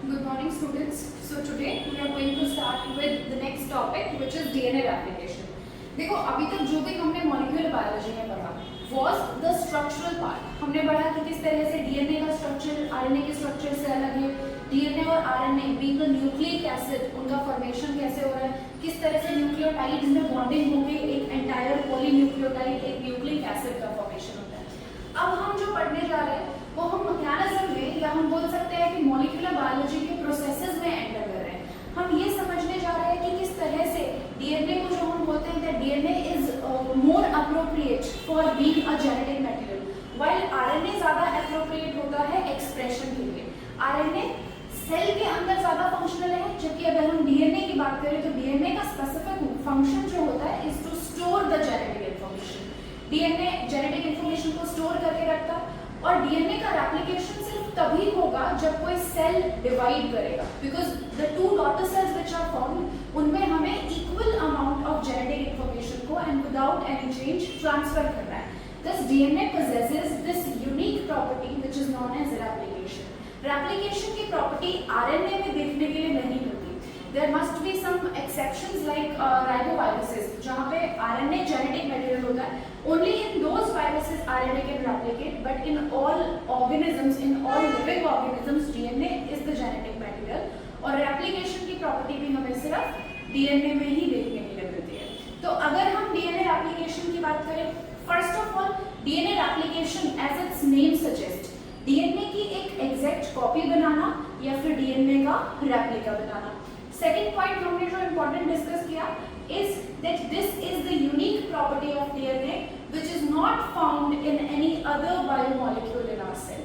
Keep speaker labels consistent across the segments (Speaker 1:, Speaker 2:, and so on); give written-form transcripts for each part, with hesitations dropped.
Speaker 1: Good morning, students. So today we are going to start with the next topic, which is DNA replication. देखो अभी तक जो भी हमने मॉलिक्यूलर बायोलॉजी में पढ़ा was the structural part. हमने पढ़ा कि किस तरह से डीएनए का स्ट्रक्चर आरएनए के स्ट्रक्चर से अलग है, डीएनए और RNA being the nucleic acid उनका फॉर्मेशन कैसे हो रहा है, किस तरह से न्यूक्लियोटाइड्स में बॉन्डिंग होकर एक एंटायर पॉलीन्यूक्लियोटाइड एक न्यूक्लिक एसिड का फॉर्मेशन होता है। अब हम जो पढ़ने जा रहे हैं वो हम मैकेनिज्म में या हम बोल सकते हैं कि मॉलिक्यूलर बायोलॉजी के प्रोसेसेस में एंटर कर रहे हैं। हम ये समझने जा रहे हैं कि किस तरह से डीएनए को जो हम बोलते हैं कि DNA is more appropriate for being a genetic material, while RNA ज्यादा अप्रोप्रिएट होता है एक्सप्रेशन के लिए। आरएनए सेल के अंदर ज्यादा फंक्शनल है, जबकि अगर हम डीएनए की बात करें तो डीएनए का स्पेसिफिक फंक्शन जो होता है is to store the genetic information. DNA genetic information को स्टोर करके रखता है और डीएनए का रेप्लिकेशन सिर्फ तभी होगा जब कोई सेल डिवाइड करेगा, because the two daughter cells which are formed उनमें हमें equal amount of genetic information को and without any change transfer करना है। This DNA possesses this unique property which is known as replication. Replication की property RNA में देखने के लिए नहीं मिलती। There must be some exceptions like riboviruses, जहाँ पे RNA genetic material होता है। Only in those viruses RNA can replicate, but in all organisms, in all living organisms, DNA is the genetic material. और replication की property भी हमें सिर्फ DNA में ही देखने के लिए मिलती है। तो अगर हम DNA replication की बात करें, first of all, DNA replication as its name suggests, DNA की एक exact copy बनाना या फिर DNA का replica बनाना। सेकेंड पॉइंट हमने जो इम्पोर्टेंट डिस्कस किया is that this is the unique property of DNA which is not found in any other biomolecule in our cell.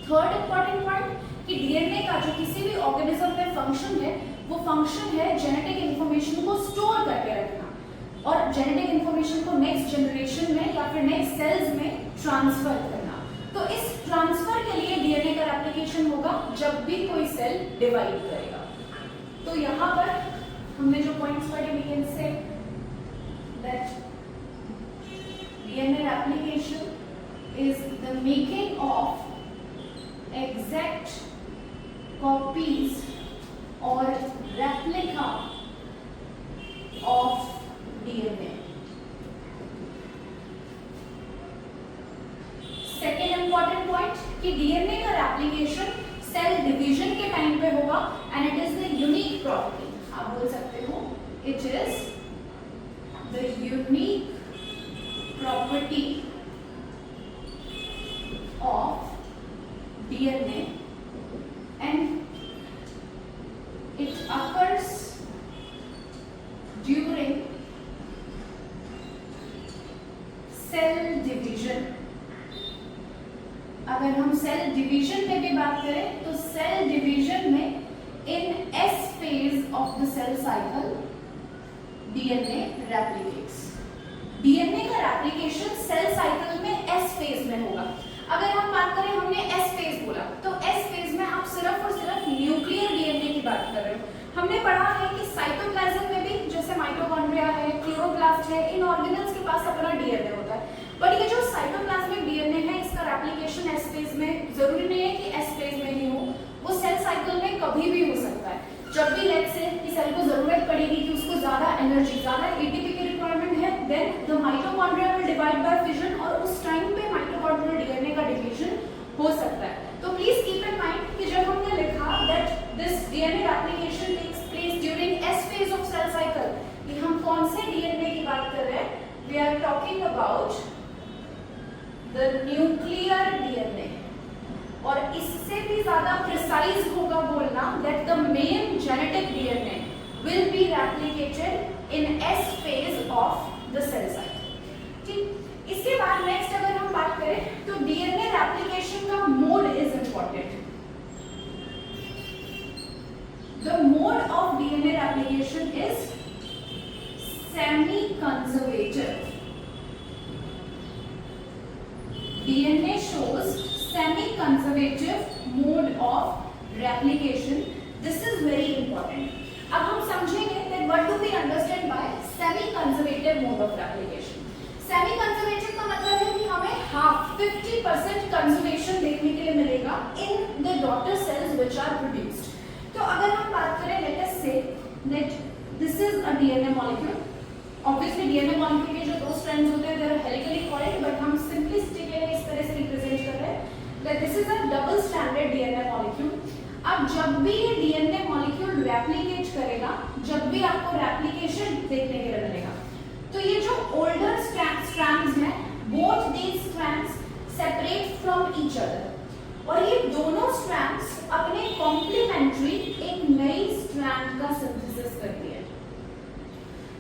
Speaker 1: Third important point कि DNA का जो किसी भी ऑर्गेनिज्म में फंक्शन है वो फंक्शन है जेनेटिक इंफॉर्मेशन को स्टोर करके रखना और जेनेटिक इंफॉर्मेशन को नेक्स्ट जनरेशन में या फिर नेक्स्ट सेल्स में ट्रांसफर करना। तो इस ट्रांसफर के लिए डीएनए का रेप्लिकेशन होगा जब भी कोई सेल डिवाइड करेगा। तो यहाँ पर हमने जो पॉइंट्स पढ़े we can say that DNA replication is the making of exact copies और replica of DNA. Second important point कि डीएनए का रेप्लिकेशन सेल डिवीजन के टाइम पे होगा and it is the unique property. आप बोल सकते हो it is the unique property of DNA and it occurs during cell division. अगर हम सेल डिवीजन में भी बात करें तो सेल डिवीजन में in S phase of the cell cycle DNA replicates. DNA का रेप्लिकेशन सेल साइकिल में एस फेज में होगा। अगर हम बात करें हमने एस फेज बोला तो एस फेज में आप सिर्फ और सिर्फ न्यूक्लियर डीएनए की बात कर रहे हो। हमने पढ़ा है कि साइटोप्लाज्म में भी जैसे माइटोकॉन्ड्रिया है, क्लोरोप्लास्ट है, इन ऑर्गेनल्स के पास अपना डीएनए होता है, बट ये जो साइटोप्लाज्मिक डीएनए है इसका रेप्लिकेशन एस फेज में जरूरी नहीं है कि एस फेज में ही हो, वो सेल साइकिल में कभी भी हो सकता है। जब भी लेट्स से कि सेल को जरूरत पड़ेगी कि उसको ज्यादा एनर्जी ज्यादा एटीपी की रिक्वायरमेंट है, then the mitochondria will divide by fission और उस टाइम पे माइटोकॉन्ड्रियल डीएनए का डिवीजन हो सकता है। तो प्लीज कीप इन माइंड कि जब हमने लिखा that this DNA replication takes place during S phase of cell cycle, कि हम कौन से डीएनए की बात कर रहे हैं, we are talking about the nuclear DNA. और इससे भी ज्यादा प्रिसाइज होगा बोलना that the main genetic DNA will be replicated in S phase of the cell cycle. ठीक, इसके बाद नेक्स्ट अगर हम बात करें तो डीएनए रेप्लिकेशन का mode is important. The mode of DNA replication is semi conservative. DNA shows semi-conservative mode of replication. This is very important. अब हम समझेंगे that what do we understand by semi-conservative mode of replication. Semi-conservative का मतलब है कि हमें half 50% conservation देखने के लिए मिलेगा in the daughter cells which are produced. तो अगर हम बात करें, let us say that this is a DNA molecule. Obviously DNA molecule के जो दो स्ट्रैंड्स होते हैं they are helically coiled, but हम सिंपलिसिटी के लिए इस तरह से रिप्रेजेंट कर रहे हैं that this is a double stranded DNA molecule. अब जब भी ये डीएनए मॉलिक्यूल रेप्लिकेट करेगा, जब भी आपको रेप्लिकेशन देखने के लिए मिलेगा, तो ये जो ओल्डर स्ट्रैंड्स हैं, both these strands separate from each other, और ये दोनों स्ट्रैंड्स अपने कॉम्प्लीमेंट्री एक नई स्ट्रैंड का सिंथेसिस करती है।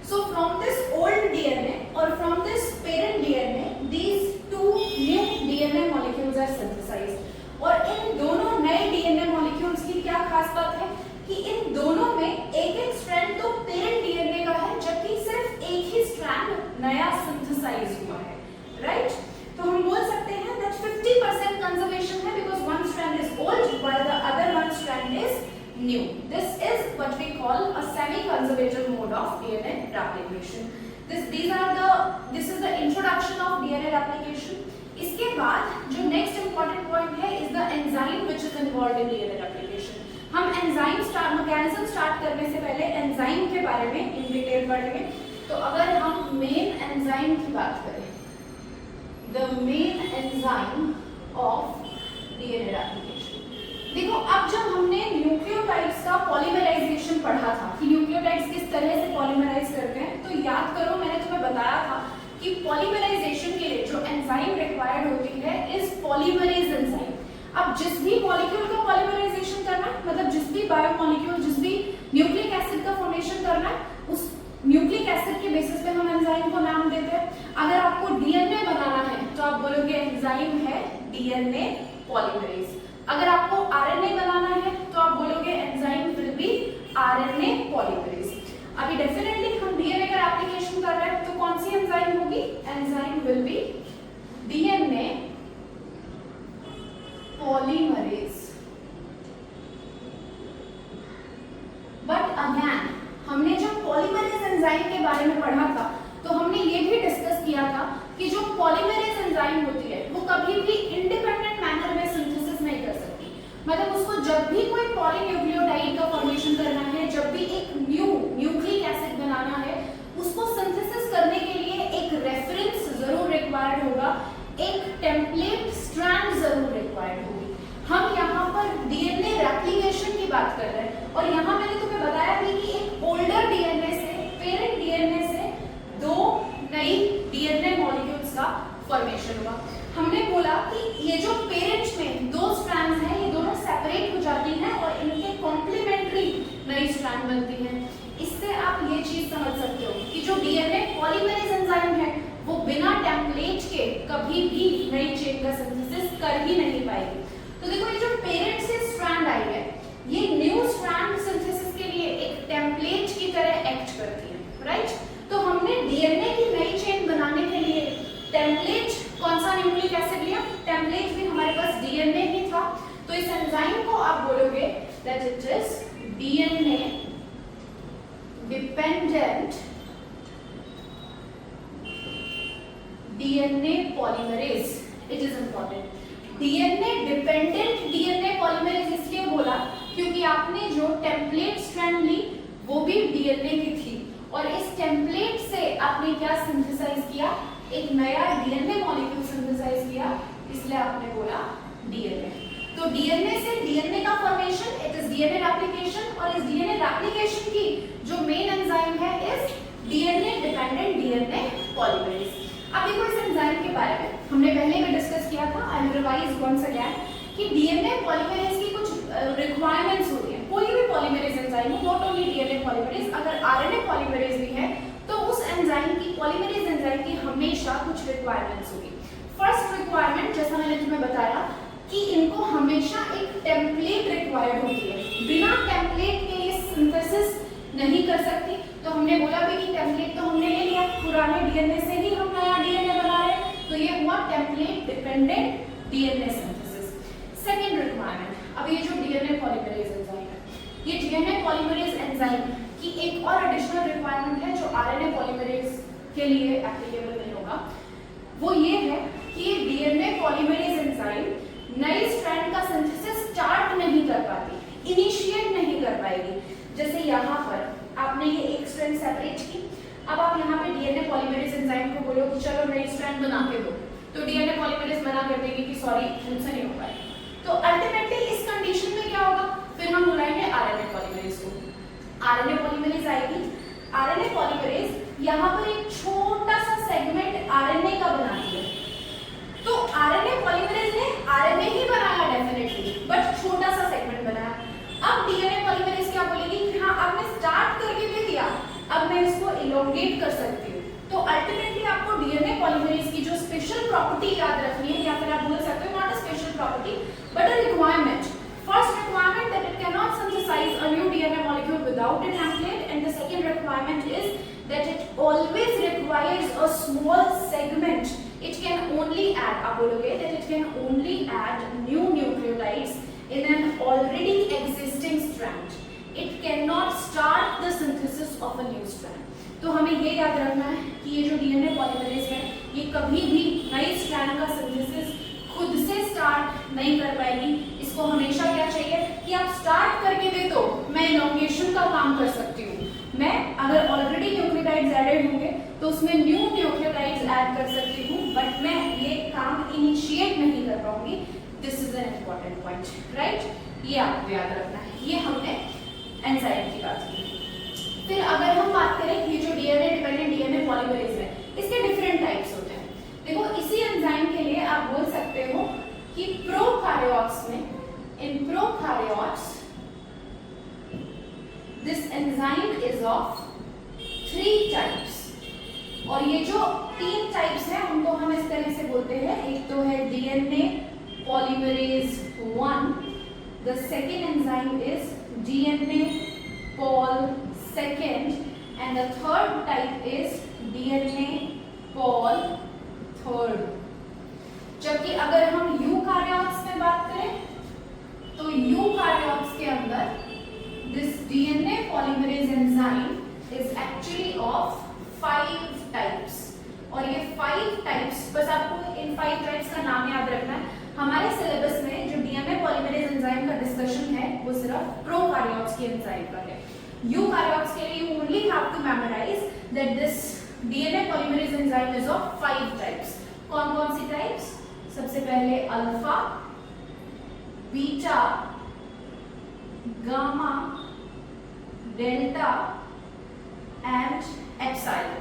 Speaker 1: So from this old DNA और from this parent DNA these two new DNA molecules are synthesized. और इन दोनों नए डीएनए मॉलिक्यूल्स की क्या खास बात है कि इन दोनों में एक एक स्ट्रैंड तो पेरेंट डीएनए का है, जबकि सिर्फ एक ही स्ट्रैंड नया सिंथेसाइज हुआ है, राइट? तो हम बोल सकते हैं दैट 50% कंजर्वेशन है because one strand is old while the other one strand is new. This is what we call a semi conservative mode of DNA replication. This is the introduction of DNA replication. इसके बाद जो next important point है is the enzyme which is involved in DNA replication. हम enzyme mechanism start करने से पहले enzyme के बारे में इन डिटेल पढ़ेंगे। तो अगर हम मेन एंजाइम की बात करें, the main enzyme of DNA replication, देखो अब जब हमने न्यूक्लियोटाइड्स का पॉलीमराइजेशन पढ़ा था कि न्यूक्लियोटाइड्स किस तरह से पॉलीमराइज करते हैं, तो याद करो मैंने तुम्हें बताया था कि पॉलीमराइजेशन के लिए जो एंजाइम रिक्वायर्ड होती है इज पॉलीमरेज एंजाइम। अब जिस भी मॉलिक्यूल का पॉलीमराइजेशन करना है, मतलब जिस भी बायोमॉलिक्यूल, जिस भी न्यूक्लिक एसिड का फॉर्मेशन करना है, उस न्यूक्लिक एसिड के बेसिस पे हम एंजाइम को नाम देते हैं। अगर आपको डीएनए बनाना है तो आप बोलोगे एंजाइम है डीएनए पॉलीमरेज। अगर आपको आरएनए बनाना है तो आप बोलोगे enzyme will be RNA polymerase. अभी डेफिनेटली हम डीएनए का एप्लीकेशन कर रहे हैं तो कौन सी एंजाइम होगी? Enzyme will be DNA polymerase. But again हमने जब पॉलीमरेज एंजाइम के बारे में पढ़ा था तो हमने ये भी डिस्कस किया था कि जो पॉलीमरेज एंजाइम होती है वो कभी भी इंडिपेंडेंट मैनर में सिंथेसिस नहीं कर सकती। मतलब उसको जब भी कोई पॉलीन्यूक्लियोटाइड का फॉर्मेशन करना है, जब भी एक न्यू न्यूक्लिक एसिड बनाना है, उसको सिंथेसिस करने के लिए एक रेफरेंस जरूर रिक्वायर्ड होगा, एक टेम्पलेट स्ट्रैंड जरूर रिक्वायर्ड होगी। हम यहाँ पर डीएनए रेप्लिकेशन की बात कर रहे हैं और यहाँ मैंने तुम्हें बताया भी कि एक ओल्डर डीएनए से, पेरेंट डीएनए से दो नई डीएनए मॉलिक्यूल्स का फॉर्मेशन हुआ। हमने बोला कि ये जो पेरेंट्स में दो स्ट्रैंड्स हैं ये दोनों सेपरेट हो जाती हैं और इनके कॉम्प्लीमेंट्री नई स्ट्रैंड बनती हैं। इससे आप ये चीज समझ सकते हो कि जो डीएनए पॉलीमरेज एंजाइम है वो बिना टेम्पलेट के कभी भी नई चेन का सिंथेसिस कर ही नहीं पाएगी। तो देखो ये जो पेरेंट से स्ट्रैंड आई है ये न्यू स्ट्रैंड सिंथेसिस के लिए एक टेम्पलेट की तरह एक्ट करती है, राइट? तो हमने डीएनए की नई चेन बनाने के लिए टेम्पलेट कौन सा न्यूक्लिक एसिड लिया? टेम्पलेट भी हमारे पास डीएनए ही था। तो इस एंजाइम को आप बोलोगे that it is DNA dependent DNA polymerase. It is important. DNA dependent DNA polymerase इसलिए बोला क्योंकि आपने जो टेम्पलेट स्ट्रैंड ली वो भी डीएनए की थी और इस टेम्पलेट से आपने क्या सिंथेसाइज किया? एक नया डीएनए मॉलिक्यूल सिंथेसाइज किया, इसलिए आपने बोला डीएनए। तो डीएनए से डीएनए का formation it is DNA replication और इस डीएनए रेप्लिकेशन की जो मेन एंजाइम है is DNA dependent DNA polymerase. अब देखो इस एंजाइम के बारे में हमने पहले भी डिस्कस किया था, I will revise once again कि डीएनए पॉलीमरेज की कुछ रिक्वायरमेंट्स होती हैं। कोई भी पॉलीमरेज एंजाइम हो, नॉट ओनली डीएनए पॉलीमरेज, अगर आरएनए पॉलीमरेज भी है तो उस एंजाइम की, पॉलीमरेज एंजाइम की हमेशा कुछ रिक्वायरमेंट्स होगी। फर्स्ट रिक्वायरमेंट जैसा मैंने तुम्हें बताया कि इनको हमेशा एक टेम्पलेट रिक्वायर्ड होती है, बिना टेम्पलेट के ये सिंथेसिस नहीं कर सकती। तो हमने बोला भी कि टेम्पलेट तो हमने ले लिया, पुराने डीएनए से ही हम नया डीएनए बना रहे हैं, तो ये हुआ template dependent DNA synthesis. Second requirement, अब ये जो डीएनए पॉलीमरेज एंजाइम है, ये डीएनए पॉलीमरेज एंजाइम की एक और एडिशनल रिक्वायरमेंट है जो आरएनए पॉलीमरेज के लिए एप्लीकेबल नहीं होगा। वो ये है कि ये डीएनए पॉलीमरेज एंजाइम नई स्ट्रैंड का सिंथेसिस स्टार्ट नहीं कर पाती, इनिशिएट नहीं कर पाएगी। जैसे यहाँ पर आपने ये एक स्ट्रैंड सेपरेट की, अब आप यहाँ पे डीएनए पॉलीमरेज एंजाइम को बोलो कि चलो नई स्ट्रैंड बना के दो, तो डीएनए पॉलीमरेज मना कर देगी कि सॉरी मुझसे नहीं हो पाएगा। तो अल्टीमेटली इस कंडीशन में क्या होगा, फिर हम बुलाएंगे आरएनए पॉलीमरेज को। आरएनए पॉलीमरेज आएगी, आरएनए पॉलीमरेज यहाँ पर एक छोटा सा सेगमेंट आरएनए का बनाती है। तो आरएनए पॉलीमरेज ने आरएनए ही बनाया डेफिनेटली, बट छोटा सा सेगमेंट बनाया। अब डीएनए पॉलीमरेज क्या बोलेगी कि हाँ अब मैं स्टार्ट करके दे दिया, अब मैं इसको इलोंगेट कर सकती हूँ। तो अल्टीमेटली आपको डीएनए पॉलीमरेज की जो स्पेशल प्रॉपर्टी याद रखनी है, या फिर आप बोल सकते हो not a special property but a requirement. First requirement that it cannot synthesize a new DNA molecule without a template, and the second requirement is that it always requires a small segment. It can only add, आप बोलोगे that it can only add new nucleotides in an already existing strand. It cannot start the synthesis of a new strand. तो हमें ये याद रखना है कि ये जो डीएनए पॉलीमरेज है ये कभी भी नई स्ट्रैंड का सिंथेसिस खुद से स्टार्ट नहीं कर पाएगी। इसको हमेशा क्या चाहिए कि आप स्टार्ट करके दे दो, मैं इलोंगेशन का काम कर सकती हूँ। मैं अगर ऑलरेडी न्यूक्लियोटाइड्स ऐडेड होंगे तो उसमें न्यू न्यूक्लियोटाइड्स ऐड कर सकती हूँ, बट मैं ये काम इनिशिएट नहीं कर पाऊंगी। This is an important point, right? ये आपको याद रखना है। ये हमने एंजाइम की बात की। फिर अगर हम बात करें ये जो डीएनए डिपेंडेंट डीएनए पॉलीमरेज है, इसके डिफरेंट टाइप्स होते हैं। देखो इसी एंजाइम के लिए आप बोल सकते हो कि प्रोकैरियोट्स में, in prokaryotes this enzyme is of 3 types, और ये जो 3 टाइप्स हैं उनको हम इस तरह से बोलते हैं। एक तो है DNA polymerase 1, the second enzyme is DNA Paul 2nd, and the third type is DNA Pol 3rd। जबकि अगर हम यूकार्योट्स में बात करें तो यूकार्योट्स के अंदर this DNA polymerase enzyme is actually of 5 types, और ये 5 types, बस आपको इन 5 types का नाम याद रखना है। हमारे सिलेबस में जो डीएनए पॉलीमरेज एंजाइम का डिस्कशन है वो सिर्फ प्रोकैरियोट्स की एंजाइम का है। यूकैरियोट्स के लिए you only have to memorize that this DNA polymerase enzyme is of 5 types। कौन कौन सी types? सबसे पहले alpha, beta, gamma, delta and epsilon.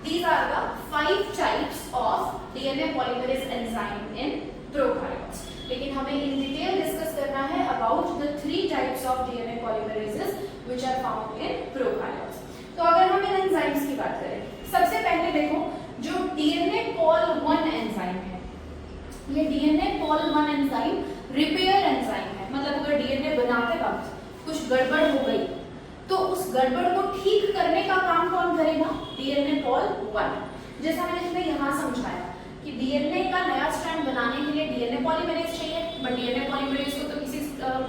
Speaker 1: These are the 5 types of DNA polymerase enzyme in prokaryotes। लेकिन हमें in detail discuss करना है about the 3 types of DNA polymerases which are found in prokaryotes. तो अगर हम इन enzymes की बात करें, सबसे पहले देखो जो डीएनए पॉल 1 एंजाइम है, ये DNA pol 1 enzyme repair enzyme है। मतलब अगर डीएनए बनाते वक्त कुछ गड़बड़ हो गई तो उस गड़बड़ को ठीक करने का काम कौन करेगा? DNA pol 1। जैसा मैंने तुम्हें यहाँ समझाया कि डीएनए का नया स्ट्रैंड बनाने के लिए डीएनए पॉलीमरेज चाहिए, बट डीएनए पॉलीमरेज को तो किसी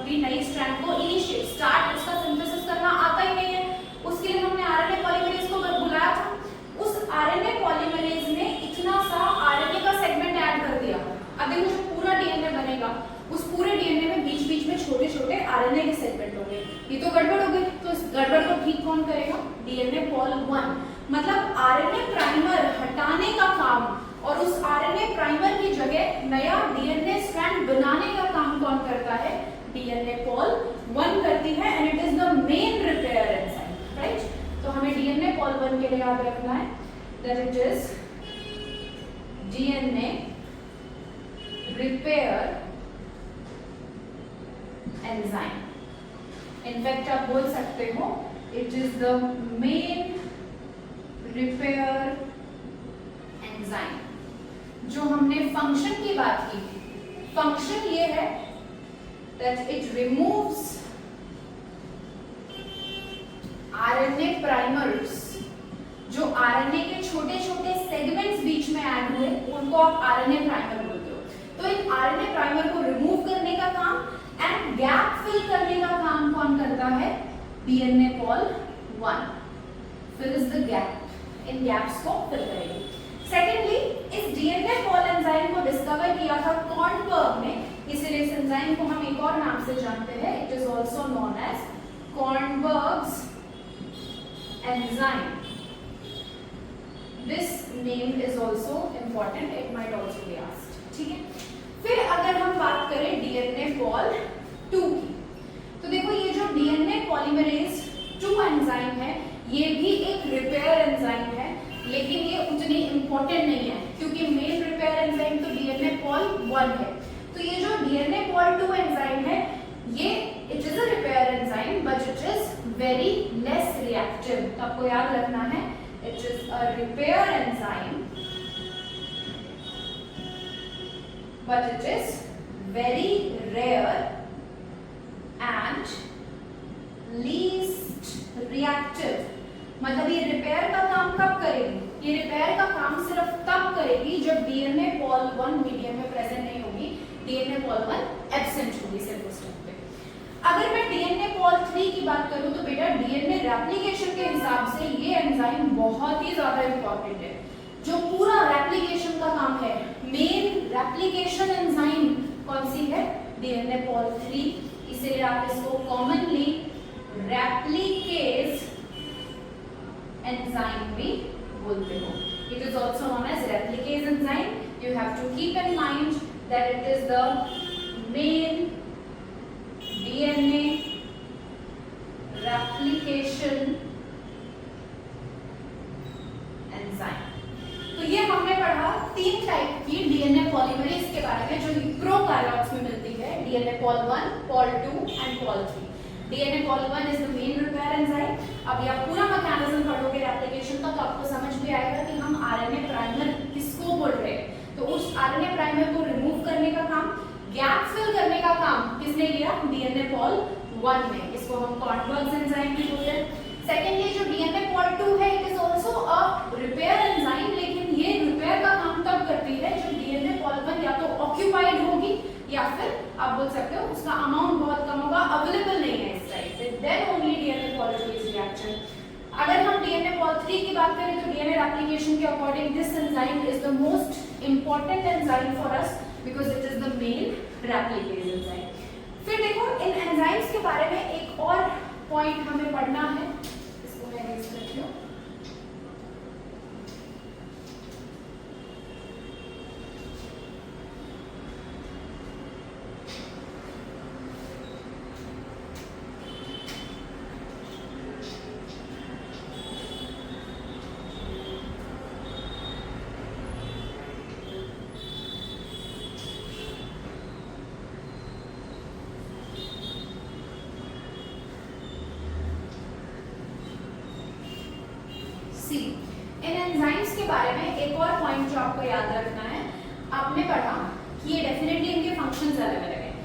Speaker 1: भी नई स्ट्रैंड को इनिशिएट स्टार्ट उसका सिंथेसिस करना आता ही नहीं है। उसके लिए हमने आरएनए पॉलीमरेज को बुलाया था। उस आरएनए पॉलीमरेज ने इतना सा आरएनए का सेगमेंट ऐड कर दिया। अब देखो जो पूरा डीएनए बनेगा उस पूरे डीएनए में बीच बीच में छोटे छोटे आरएनए के सेगमेंट होंगे। ये तो गड़बड़ हो गई, तो इस गड़बड़ को ठीक कौन करेगा? DNA pol 1। मतलब आरएनए प्राइमर हटाने का काम और उस आरएनए प्राइमर की जगह नया डीएनए स्ट्रैंड बनाने का काम कौन करता है? डीएनए पॉल 1 करती है, and it is the main repair enzyme, right? तो हमें डीएनए पॉल 1 के लिए याद रखना है that it is DNA repair enzyme. In fact आप बोल सकते हो it is the main repair enzyme. जो हमने फंक्शन की बात की, फंक्शन ये है that it removes RNA primers। जो RNA के छोटे छोटे सेगमेंट्स बीच में ऐड हुए उनको आप RNA प्राइमर बोलते हो। तो इन RNA प्राइमर को रिमूव करने का काम एंड गैप फिल करने का काम कौन करता है? DNA pol 1 fills the gap, in gaps को फिल करेगी। सेकेंडली, इस डीएनए पॉल एंजाइम को डिस्कवर किया था कॉर्नबर्ग ने, इसलिए इस एंजाइम को हम एक और नाम से जानते हैं। It is also known as Kornberg enzyme. This name is also important. It might also be asked. ठीक है, फिर अगर हम बात करें DNA Pol 2 की, तो देखो ये जो DNA Polymerase 2 एंजाइम है ये भी एक रिपेयर एंजाइम है, लेकिन ये उतनी इंपॉर्टेंट नहीं है क्योंकि मेन रिपेयर एंजाइम तो DNA Pol 1 है। तो ये जो DNA Pol 2 एंजाइम है ये it is a repair enzyme but it is very less reactive. तो आपको याद रखना है it is a repair enzyme but it is very rare and least reactive। मतलब ये रिपेयर का काम कब करेगी? ये रिपेयर का काम सिर्फ तब करेगी जब DNA Pol 1 मीडियम में प्रेजेंट नहीं होगी, DNA Pol 1 एब्सेंट होगी सिर्फ उस टाइम पे। अगर मैं DNA Pol 3 की बात करूं तो बेटा DNA रेप्लिकेशन के हिसाब से ये एंजाइम बहुत ही ज्यादा इंपॉर्टेंट है। जो पूरा रेप्लिकेशन का काम है, मेन रेप्लिकेशन एंजाइम कौन सी है? DNA Pol 3। इसीलिए आप इसको कॉमनली रेप्लिकेज एंजाइम भी बोलते हो। It is also known as replicase enzyme. You have to keep in mind that it is the main DNA replication enzyme। तो ये हमने पढ़ा 3 टाइप की DNA पॉलीमरेज के बारे में जो प्रोकैरियोट्स में मिलती है, DNA Pol 1, Pol 2 and Pol 3। DNA Pol 1 is the main repair enzyme। अब ये पूरा मैकेनिज्म पढ़ोगे रेप्लिकेशन का तो आपको समझ भी आएगा कि हम RNA प्राइमर किसको बोल रहे हैं। तो उस RNA प्राइमर को रिमूव करने का काम, गैप फिल करने का काम किसने लिया? DNA Pol 1 में। इसको हम कॉर्नवर्ग्स एंजाइम भी बोलते हैं। सेकेंडली जो DNA Pol 2 है it is also a repair enzyme, लेकिन ये रिपेयर का काम तब करती है जब DNA Pol 1 या तो ऑक्यूपाइड होगी या फिर आप बोल सकते हो उसका अमाउंट बहुत कम होगा, अवेलेबल नहीं है इस टाइप पे, then only DNA Pol 2 is reaction. अगर हम DNA Pol 3 की बात करें तो DNA रेप्लिकेशन के according this enzyme is the most important enzyme for us because it is the main replicase enzyme। फिर देखो इन एंजाइम्स के बारे में एक और पॉइंट हमें पढ़ना है, इसको मैं रेज करती हूँ। सी इन एंजाइम्स के बारे में एक और पॉइंट जो आपको याद रखना है, आपने पढ़ा कि ये डेफिनेटली इनके फंक्शंस अलग अलग हैं,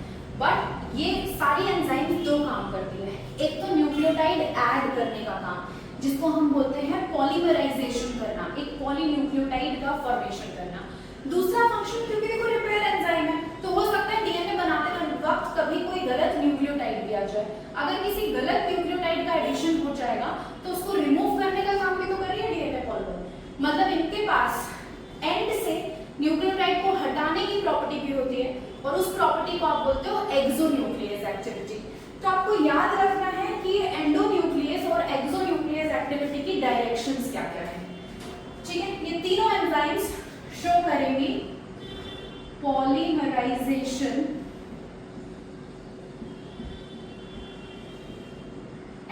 Speaker 1: बट ये सारी एंजाइम्स 2 काम करती है। एक तो न्यूक्लियोटाइड ऐड करने का काम जिसको हम बोलते हैं पॉलीमराइजेशन करना, एक पॉलीन्यूक्लियोटाइड का फॉर्मेशन करना। दूसरा फंक्शन क्योंकि देखो रिपेयर एंजाइम है तो हो सकता है डीएनए बनाते वक्त कभी कोई गलत न्यूक्लियोटाइड भी आ जाए। अगर किसी गलत न्यूक्लियोटाइड का एडिशन हो जाएगा तो उसको रिमूव करने का काम भी तो कर रही है डीएनए पॉलीमरेज। मतलब इनके पास एंड से न्यूक्लियोटाइड को हटाने की प्रॉपर्टी भी होती है और उस प्रॉपर्टी को आप बोलते हो एक्सोन्यूक्लियस एक्टिविटी। तो आपको याद रखना है कि एंडोन्यूक्लियस और एक्सोन्यूक्लियस एक्टिविटी की डायरेक्शंस क्या क्या है। ठीक है, ये तीनों एंजाइम्स शो करेंगी पॉलीमराइजेशन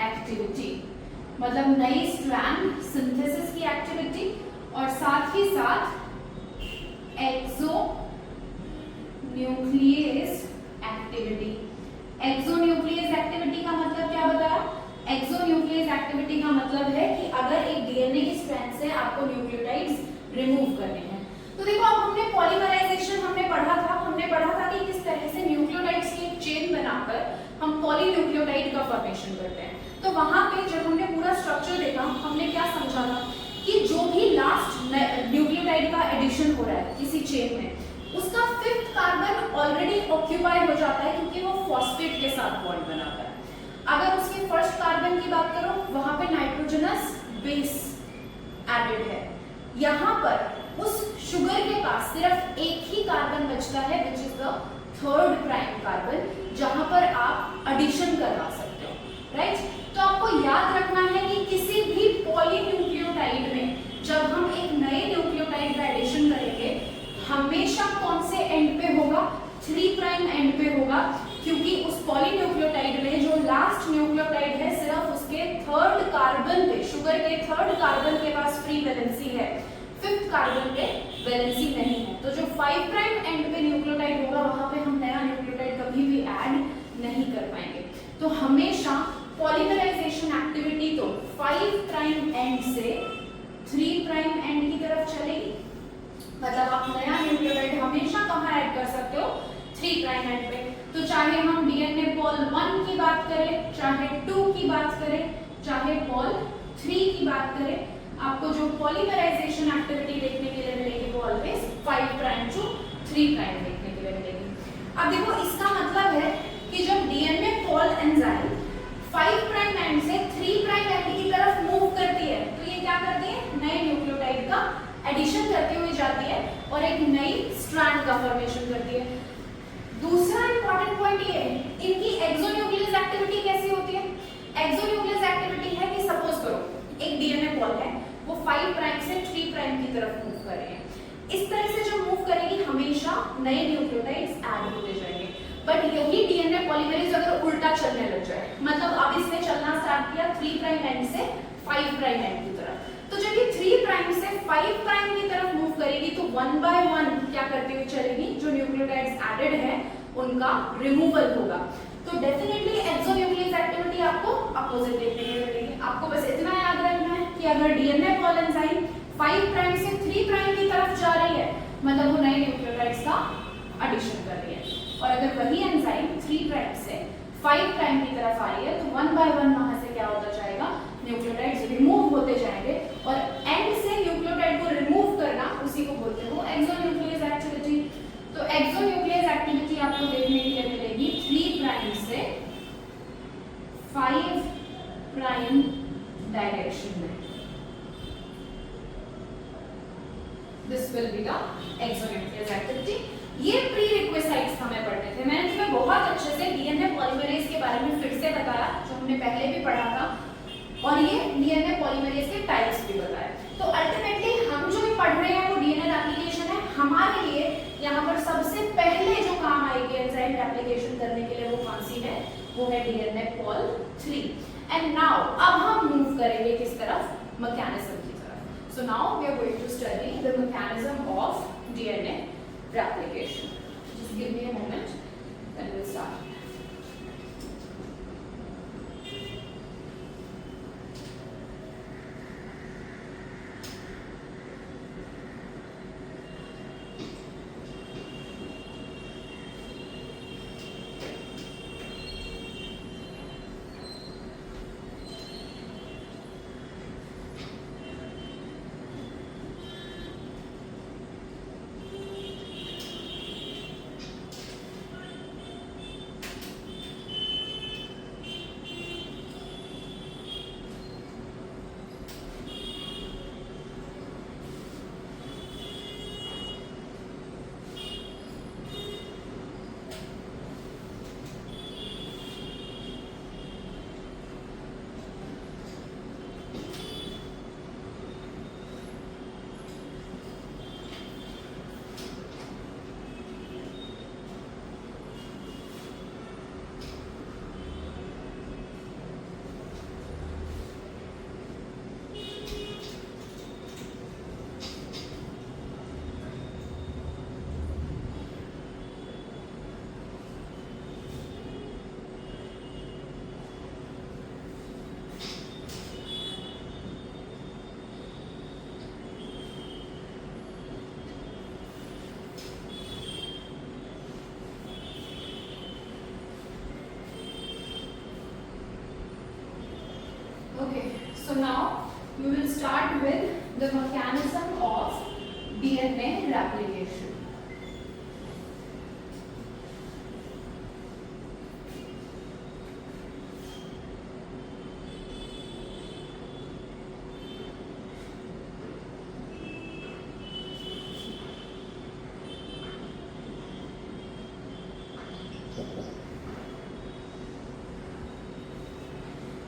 Speaker 1: एक्टिविटी, मतलब नई स्ट्रैंड सिंथेसिस की एक्टिविटी और साथ ही साथ एक्सोन्यूक्लियस एक्टिविटी। एक्सोन्यूक्लियस एक्टिविटी का मतलब क्या बताया? एक्सोन्यूक्लियस एक्टिविटी का मतलब है कि अगर एक डीएनए की स्ट्रैंड से आपको न्यूक्लियोटाइड्स रिमूव करने हैं। तो देखो अब हमने पॉलीमराइजेशन हमने पढ़ा था कि किस तरह से न्यूक्लियोटाइड्स की एक चेन बनाकर हम पॉलीन्यूक्लियोटाइड का फॉर्मेशन करते हैं। तो वहां पे जब हमने पूरा स्ट्रक्चर देखा हमने क्या समझा था कि जो भी लास्ट न्यूक्लियोटाइड का एडिशन हो रहा है किसी चेन में उसका 5th कार्बन ऑलरेडी ऑक्यूपाई हो जाता है क्योंकि वो फॉस्फेट के साथ बॉन्ड बनाता है। अगर उसके फर्स्ट कार्बन की बात करो वहां पे नाइट्रोजनस बेस एडेड है, यहाँ पर उस शुगर के पास सिर्फ एक ही कार्बन बचता है which is the 3rd prime carbon जहां पर आप एडिशन करवा सकते हो। राइट, तो आपको याद रखना है कि किसी भी शुगर के थर्ड कार्बन के पास फ्री वैलेंसी है, फिफ्थ कार्बन पे वैलेंसी नहीं है, तो जो 5 प्राइम एंड पे न्यूक्लियोटाइड होगा वहां पे हम नया न्यूक्लियोटाइड कभी भी ऐड नहीं कर पाएंगे। तो हमेशा पॉलीमराइजेशन एक्टिविटी तो 5 प्राइम एंड से 3 प्राइम एंड की तरफ चलेगी, मतलब आप नया न्यूक्लियोटाइड हमेशा कहाँ ऐड कर सकते हो, 3 प्राइम एंड पे। तो चाहे हम डीएनए पॉल 1 की बात करें, चाहे 2 की बात करें, चाहे पॉल 3 की बात करें, आपको जो पॉलीमराइजेशन एक्टिविटी देखने के लिए मिलेगी वो ऑलवेज 5 प्राइम टू 3 प्राइम देखने के लिए मिलेगी। अब देखो इसका मतलब है कि जब DNA Paul enzyme 5 prime and से 3 प्राइम एंड की तरफ मूव करती है तो ये क्या करती है, नए न्यूक्लियोटाइड का एडिशन करते हुए जाती है और एक नई स्ट्रैंड का फॉर्मेशन करती है। दूसरा इंपॉर्टेंट पॉइंट ये है इनकी एक्सोन्यूक्लियस एक्टिविटी कैसी होती है। एक्सोन्यूक्लियस एक्टिविटी है कि सपोज करो एक डीएनए पॉल है, वो 5 प्राइम से 3 प्राइम की तरफ मूव कर रही है। इस तरह से जब मूव करेगी हमेशा नए न्यूक्लियोटाइड्स ऐड होते जाएंगे। बट यही डीएनए पॉलीमरेज अगर उल्टा चलने लग जाए, मतलब अब इसने चलना स्टार्ट किया 3 प्राइम एंड से 5 प्राइम एंड की तरफ, तो जब ये 3 प्राइम से 5 प्राइम की तरफ मूव करेगी तो 1 बाय 1 क्या करती हुई चलेगी, जो न्यूक्लियोटाइड्स एडेड है उनका रिमूवल होगा। तो डेफिनेटली एक्सोन्यूक्लियस एक्टिविटी आपको अपोजिट देखने को मिलेगी। आपको बस इतना याद रखना है कि अगर डीएनए पॉल एंजाइम 5 प्राइम से 3 प्राइम की तरफ जा रही है मतलब वो नए न्यूक्लियोटाइड्स का एडिशन कर रही है, और अगर वही एंजाइम 3 प्राइम से 5 प्राइम की तरफ आ रही है तो 1 बाय 1 वहां से क्या होता जाएगा, न्यूक्लियोटाइड्स रिमूव होते जाएंगे, और एंड से न्यूक्लियोटाइड को रिमूव करना उसी को बोलते हैं एक्सोन्यूक्लियस एक्टिविटी। तो एक्सोन्यूक्लियस एक्टिविटी आपको देखने के लिए मिलेगी 3 प्राइम से 5 प्राइम डायरेक्शन में। This will be the exonuclease activity. ये प्री रिक्विजिट्स हमें पढ़ने थे, मैंने तुम्हें बहुत अच्छे से डीएनए पॉलीमरेज के बारे में फिर से बताया जो हमने पहले भी पढ़ा था, और ये डीएनए पॉलीमरेज के टाइप्स भी बताए। तो अल्टीमेटली हम जो पढ़ रहे हैं वो डीएनए एप्लीकेशन है। हमारे लिए यहाँ पर सबसे पहले जो काम आएगी एंजाइम एप्लीकेशन करने के लिए वो कौन सी है, वो है डीएनए पॉल 3। एंड नाउ अब हम मूव करेंगे किस तरफ, मैकेनिज्म की तरफ। So now we are going to study the mechanism of DNA replication. Just give me a moment and we'll start. So now we will start with the mechanism of DNA replication.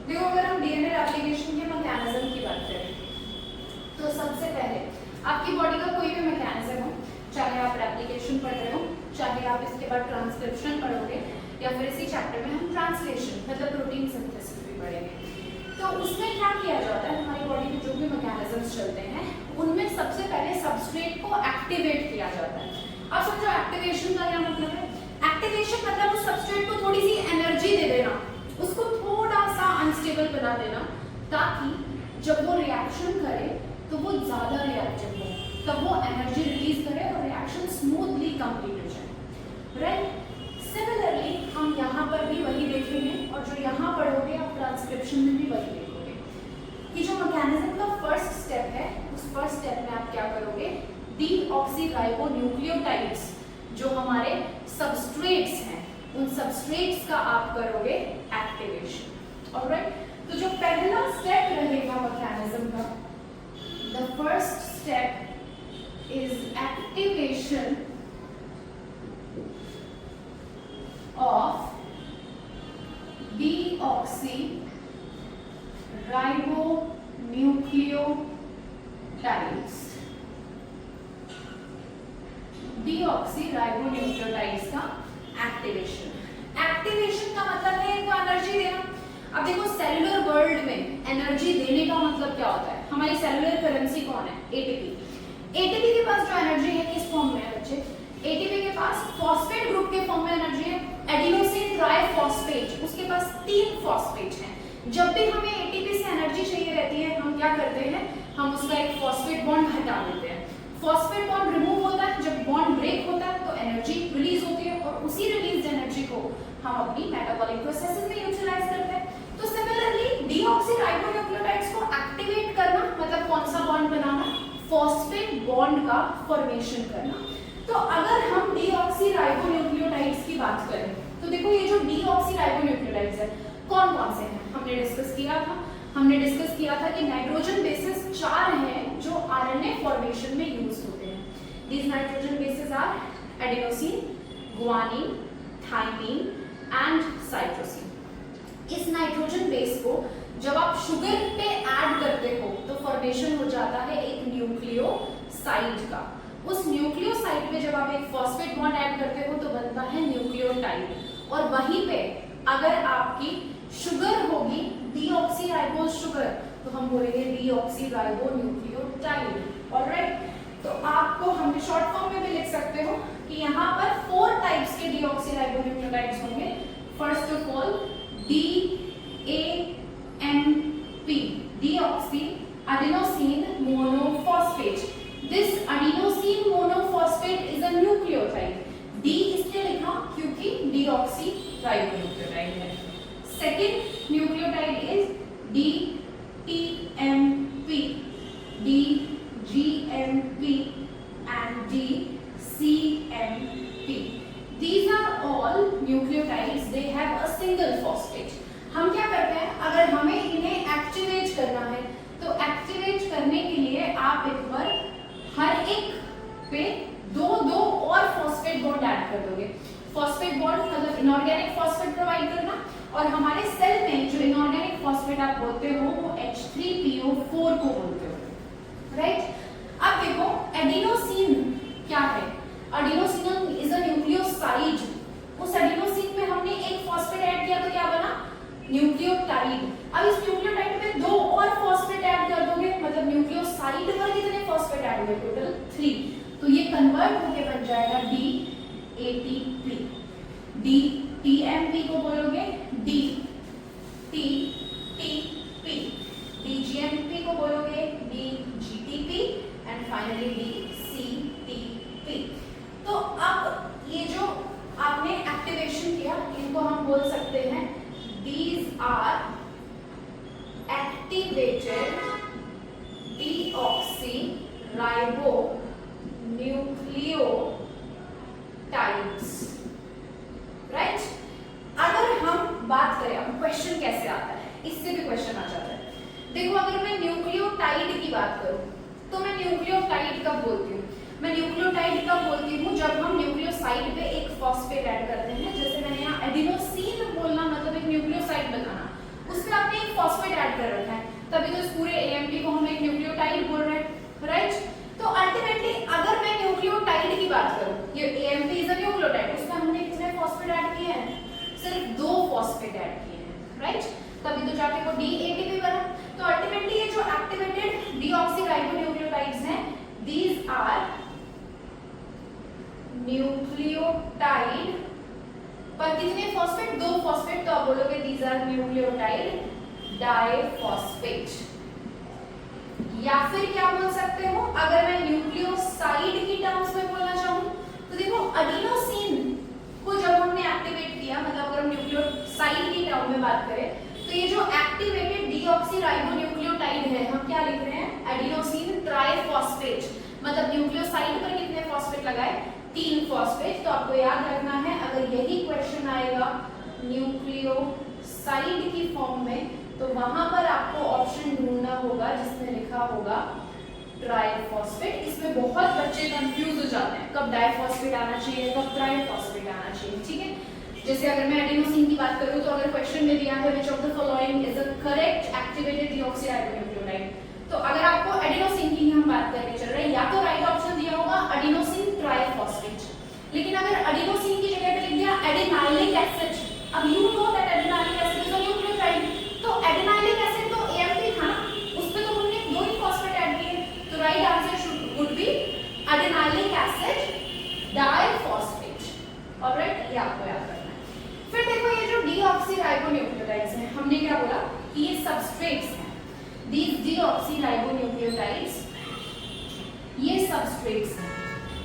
Speaker 1: देखो अगर हम DNA application के mechanism की बात करें तो सबसे पहले आपकी बॉडी का कोई भी मैकेनिज्म हो, चाहे आप रेप्लिकेशन पढ़ रहे हो, चाहे आप इसके बाद ट्रांसक्रिप्शन पढ़ोगे, या फिर इसी चैप्टर में हम ट्रांसलेशन मतलब प्रोटीन सिंथेसिस भी पढ़ेंगे, तो उसमें क्या किया जाता है, हमारी बॉडी भी मैकेनिज्म्स चलते हैं उनमें सबसे पहले सबस्ट्रेट को एक्टिवेट किया जाता है। अब समझो एक्टिवेशन का क्या मतलब है। एक्टिवेशन मतलब उस सबस्ट्रेट को थोड़ी सी एनर्जी दे देना, उसको थोड़ा सा अनस्टेबल बना देना, ताकि जब वो रिएक्शन करे तो वो ज्यादा रिएक्टिव हो, तब वो एनर्जी रिलीज करे और रिएक्शन स्मूथली कंप्लीट हो जाए। राइट, सिमिलरली हम यहाँ पर भी वही देखेंगे और जो यहाँ पढ़ोगे आप ट्रांसक्रिप्शन में भी वही देखोगे कि जो मैकेनिज्म का फर्स्ट स्टेप है उस फर्स्ट स्टेप में आप क्या करोगे, डीऑक्सीराइबोन्यूक्लियोटाइड्स जो हमारे सबस्ट्रेट्स हैं उन सबस्ट्रेट्स का आप करोगे एक्टिवेशन। ऑलराइट, तो जो पहला स्टेप रहेगा मैकेनिज्म का, the first step is activation of deoxyribonucleotides, deoxyribonucleotides का एक्टिवेशन। एक्टिवेशन का मतलब है इनको एनर्जी देना। अब देखो सेलुलर वर्ल्ड में एनर्जी देने का मतलब क्या होता है, हमारी सेलुलर करेंसी कौन है, एटीपी। एटीपी के पास जो एनर्जी है किस फॉर्म में है बच्चे, एटीपी के पास फॉस्फेट ग्रुप के फॉर्म में एनर्जी है, एडिनोसिन ट्राइफॉस्फेट, उसके पास 3 फॉस्फेट हैं। जब भी हमें एटीपी से एनर्जी चाहिए रहती है हम क्या करते हैं, हम उसका एक फॉस्फेट बॉन्ड हटा देते हैं। फॉस्फेट बॉन्ड रिमूव होता है, जब बॉन्ड ब्रेक होता है तो एनर्जी रिलीज होती है और उसी रिलीज्ड एनर्जी को हम अपनी मेटाबॉलिक प्रोसेसेस में यूटिलाइज करते हैं। तो सिमिलरली डीऑक्सीराइबोन्यूक्लियोटाइड्स को एक्टिवेट करना मतलब कौन सा बॉन्ड बनाना, फॉस्फेट बॉन्ड का फॉर्मेशन करना। तो अगर हम डीऑक्सीराइबोन्यूक्लियोटाइड्स की बात करें तो देखो ये जो डीऑक्सीराइबोन्यूक्लियोटाइड्स है कौन कौन से हैं हमने डिस्कस किया था कि नाइट्रोजन बेसेस 4 हैं जो आरएनए फॉर्मेशन में यूज होते हैं। These nitrogen bases are adenosine, guanine, thymine and cytosine. इस नाइट्रोजन बेस को जब आप शुगर पे ऐड करते हो तो फॉर्मेशन हो जाता है एक न्यूक्लियोसाइड का। उस न्यूक्लियोसाइड पे जब आप एक फॉस्फेट बॉन्ड ऐड करते हो तो बनता है न्यूक्लियोटाइड, और वहीं पे अगर आपकी शुगर होगी डीऑक्सीराइबोज शुगर तो हम बोलेंगे डीऑक्सीराइबोन्यूक्लियोटाइड। ऑलराइट, तो आपको हम शॉर्ट फॉर्म में भी लिख सकते हो कि यहाँ पर 4 टाइप्स के डीऑक्सीराइबोन्यूक्लियोटाइड्स होंगे। First of all DAMP, deoxy adenosine monophosphate. This adenosine monophosphate is a nucleotide. D इसलिए लिखा क्योंकि deoxyribonucleotide है। Second nucleotide is DTMP, DGMP and DCMP. These are all nucleotides. They have a single phosphate. हम क्या करते हैं, अगर हमें इन्हें एक्टिवेट करना है तो एक्टिवेट करने के लिए आप एक बार हर एक पे 2 और फॉस्फेट बॉन्ड ऐड कर दोगे। फॉस्फेट बॉन्ड मतलब इनऑर्गेनिक फॉस्फेट प्रोवाइड करना, और हमारे सेल में जो इनऑर्गेनिक फॉस्फेट आप बोलते हो वो H3PO4 को बोलते हो। राइट, अब देखो एडिनोसिन क्या है, एडिनोसिन इज अ न्यूक्लियोसाइड। उस एडिनोसिन में हमने एक फॉस्फेट ऐड किया तो क्या बना, न्यूक्लियोटाइड। अब इस न्यूक्लियोटाइड में 2 और फॉस्फेट ऐड कर दोगे मतलब न्यूक्लियोसाइड पर कितने फॉस्फेट ऐड होंगे, टोटल 3। तो ये कन्वर्ट होके बन जाएगा DATP। DTMP को बोलोगे DTTP, DGMP को बोलोगे DGTP एंड फाइनली DCTP। तो अब ये जो आपने एक्टिवेशन किया इनको हम बोल सकते हैं these are activated deoxyribonucleotides। Right, अगर हम बात करें अब क्वेश्चन कैसे आता है, इससे भी क्वेश्चन आ जाता है। देखो अगर मैं न्यूक्लियोटाइड की बात करूं तो मैं न्यूक्लियोटाइड कब बोलती हूँ, मैं न्यूक्लियोटाइड कब बोलती हूँ जब हम न्यूक्लियोसाइड पे एक फॉस्फेट ऐड करते हैं। जैसे मैंने यहाँ एडिनोसिन बोलना मतलब एक न्यूक्लियोसाइड बताना, उसमें आपने एक फॉस्फेट ऐड कर रखा है, तभी तो इस पूरे AMP को हम एक न्यूक्लियोटाइड बोल रहे हैं। राइट, तो अल्टीमेटली अगर मैं न्यूक्लियोटाइड की बात करूं, ये AMP इज अ न्यूक्लियोटाइड, उसमें हमने कितने फॉस्फेट ऐड किए हैं, सिर्फ 2 फॉस्फेट ऐड किए हैं। राइट, तभी तो जाके वो DATP बना। तो अल्टीमेटली ये जो एक्टिवेटेड these are न्यूक्लियोटाइड पर कितने फॉस्फेट? 2 फॉस्फेट, तो आप बोलोगे these are न्यूक्लियोटाइड डाइफॉस्फेट। या फिर क्या बोल सकते हो, अगर मैं न्यूक्लियोसाइड की टर्म्स में बोलना चाहूँ तो देखो एडिनोसिन को जब हमने एक्टिवेट किया, मतलब अगर हम न्यूक्लियोसाइड की टर्म में बात करें तो ये जो एक्टिवेटेड डीऑक्सीराइबोन्यूक्लियोटाइड है, हम क्या लिख रहे हैं? Adenosine triphosphate. मतलब न्यूक्लियोसाइड पर कितने फॉस्फेट लगाए? 3 फॉस्फेट। तो आपको याद रखना है, अगर यही क्वेश्चन आएगा न्यूक्लियोसाइड की फॉर्म में तो वहां पर आपको ऑप्शन ढूंढना होगा जिसमें लिखा होगा ट्राइफॉस्फेट। इसमें बहुत बच्चे कंफ्यूज हो जाते हैं, कब डाइफॉस्फेट आना चाहिए, कब ट्राइफॉस्फेट आना चाहिए। ठीक है, जैसे अगर मैं एडिनोसिन की बात करूं तो अगर क्वेश्चन में दिया है which of the following is a correct activated deoxyribonucleotide, तो अगर आपको एडिनोसिन की हम बात करके चल रहे हैं, या तो राइट ऑप्शन दिया होगा एडिनोसिन ट्राइफॉस्फेट। लेकिन अगर एडिनोसिन की जगह पे लिख दिया एडिनाइलिक एसिड, अब you know that adenylic acid is a nucleotide, तो एडिनाइलिक एसिड तो AMP था ना, उस पे तो हमने 2 ही फॉस्फेट ऐड किए, तो right answer would be adenylic acid diphosphate. Alright, ये आपको याद रखना है। फिर देखो ये जो डीऑक्सीराइबोन्यूक्लियोटाइड्स हैं, हमने क्या बोला कि ये सबस्ट्रेट्स हैं। These deoxyribonucleotides ये सबस्ट्रेट्स हैं।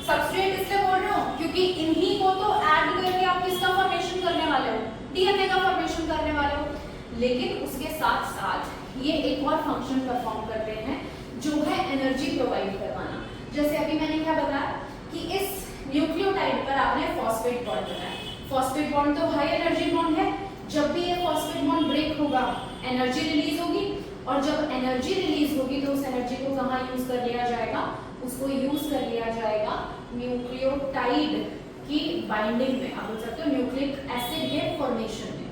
Speaker 1: सबस्ट्रेट इसलिए बोल रहे हो क्योंकि इन्हीं को तो ऐड करके आप किसका फॉर्मेशन करने वाले हो? डीएनए का फॉर्मेशन करने वाले हो। लेकिन उसके साथ साथ ये एक और फंक्शन परफॉर्म करते हैं जो है एनर्जी प्रोवाइड करवाना। जैसे अभी मैंने क्या बताया कि इस न्यूक्लियोटाइड पर आपने फॉस्फेट बॉन्ड बनाया। फॉस्फेट बॉन्ड तो हाई एनर्जी बॉन्ड है, जब भी ये फॉस्फेट बॉन्ड ब्रेक होगा एनर्जी रिलीज होगी, और जब एनर्जी रिलीज होगी तो उस एनर्जी को कहाँ यूज कर लिया जाएगा? उसको यूज कर लिया जाएगा न्यूक्लियोटाइड की बाइंडिंग में, आप बोल सकते हो न्यूक्लिक एसिड के फॉर्मेशन में।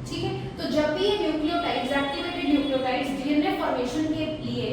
Speaker 1: ठीक है, तो जब भी ये nucleotides activated nucleotides DNA formation के लिए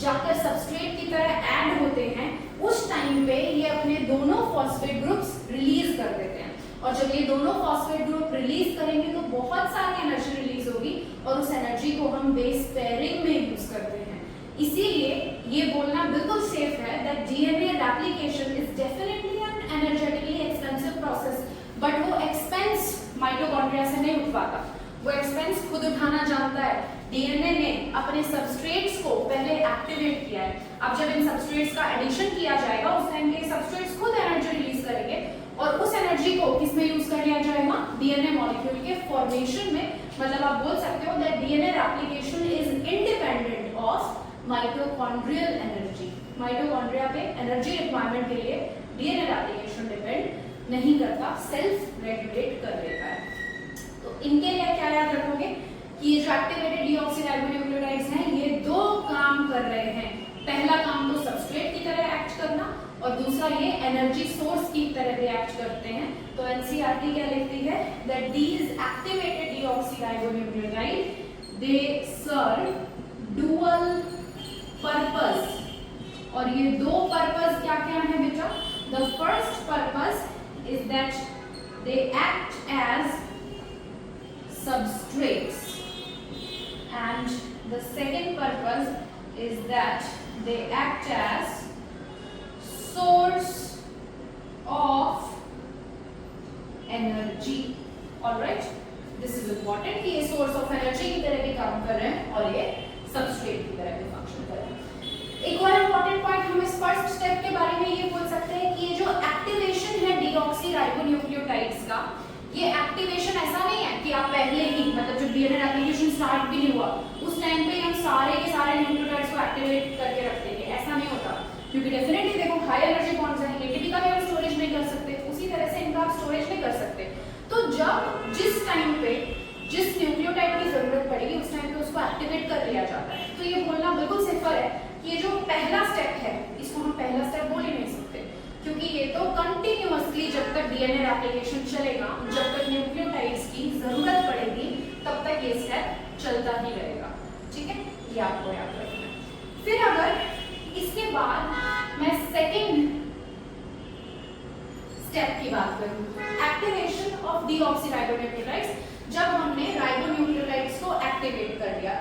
Speaker 1: जाकर सबस्ट्रेट की तरह ऐड होते हैं, उस टाइम पे ये अपने दोनों फॉस्फेट ग्रुप्स रिलीज कर देते हैं। और जब ये दोनों फॉस्फेट ग्रुप रिलीज करेंगे तो बहुत सारी एनर्जी रिलीज होगी और उस एनर्जी को हम बेस पेयरिंग में यूज करते हैं। इसीलिए ये बोलना बिल्कुल सेफ है that DNA replication is definitely an energetically expensive process, but वो एक्सपेंस माइटोकॉन्ड्रिया से नहीं उठवाता, वो एक्सपेंस खुद उठाना जानता है। डीएनए ने अपने सबस्ट्रेट्स को पहले एक्टिवेट किया है। अब जब इन सबस्ट्रेट्स का एडिशन किया जाएगा उस टाइम के सबस्ट्रेट्स खुद एनर्जी रिलीज करेंगे और उस एनर्जी को किसमें यूज कर लिया जाएगा? डीएनए मॉलिक्यूल के फॉर्मेशन में। मतलब आप बोल सकते हो that DNA replication is independent of mitochondrial energy. Mitochondria पे एनर्जी रिक्वायरमेंट के लिए डीएनए रेप्लिकेशन डिपेंड नहीं करता, सेल्फ रेगुलेट कर लेता है। तो इनके लिए क्या याद रखोगे कि ये जो एक्टिवेटेड डीऑक्सीराइबोन्यूक्लियोटाइड्स हैं ये 2 काम कर रहे हैं। पहला काम तो सबस्ट्रेट की तरह एक्ट करना और दूसरा ये एनर्जी सोर्स की तरह रिएक्ट करते हैं। तो एनसीईआरटी क्या लिखती है that these activated deoxyribonucleotide they serve dual purpose. और ये 2 पर्पस क्या क्या है बेटा? The first purpose is that they act as substrates and the second purpose is that they act as source of energy. all right, this is important कि ये source of energy की तरह भी काम कर रहे हैं और ये substrate की तरह भी function कर रहे हैं। एक और important point हम इस first step के बारे में ये बोल सकते हैं कि ये जो activation है deoxyribonucleotides का, ये एक्टिवेशन ऐसा नहीं है कि आप पहले ही मतलब जब डीएनए रेप्लिकेशन स्टार्ट भी नहीं हुआ उस टाइम पे हम सारे के सारे न्यूक्लियोटाइड्स को एक्टिवेट करके रख देंगे, ऐसा नहीं होता। क्योंकि डेफिनेटली देखो हाई एनर्जी बॉन्ड्स हैं, एटीपी का भी हम स्टोरेज नहीं कर सकते, उसी तरह से इनका आप स्टोरेज नहीं कर सकते। तो जब जिस टाइम पे जिस न्यूक्लियोटाइड की जरूरत पड़ेगी उस टाइम पे उसको एक्टिवेट कर लिया जाता है। तो ये बोलना बिल्कुल सेफर है कि ये जो पहला स्टेप है इसको हम पहला स्टेप बोल ही नहीं सकते, क्योंकि ये तो कंटिन्यूअसली जब तक डीएनए रेप्लिकेशन चलेगा, जब तक न्यूक्लियोटाइड्स की जरूरत पड़ेगी तब तक ये स्टेप चलता ही रहेगा। ठीक है, ये आपको याद रखना है। फिर अगर इसके बाद मैं सेकंड स्टेप की बात करूं, एक्टिवेशन ऑफ डीऑक्सीराइबोन्यूक्लियोटाइड्स, जब हमने राइबोन्यूक्लियोटाइड्स को एक्टिवेट कर दिया,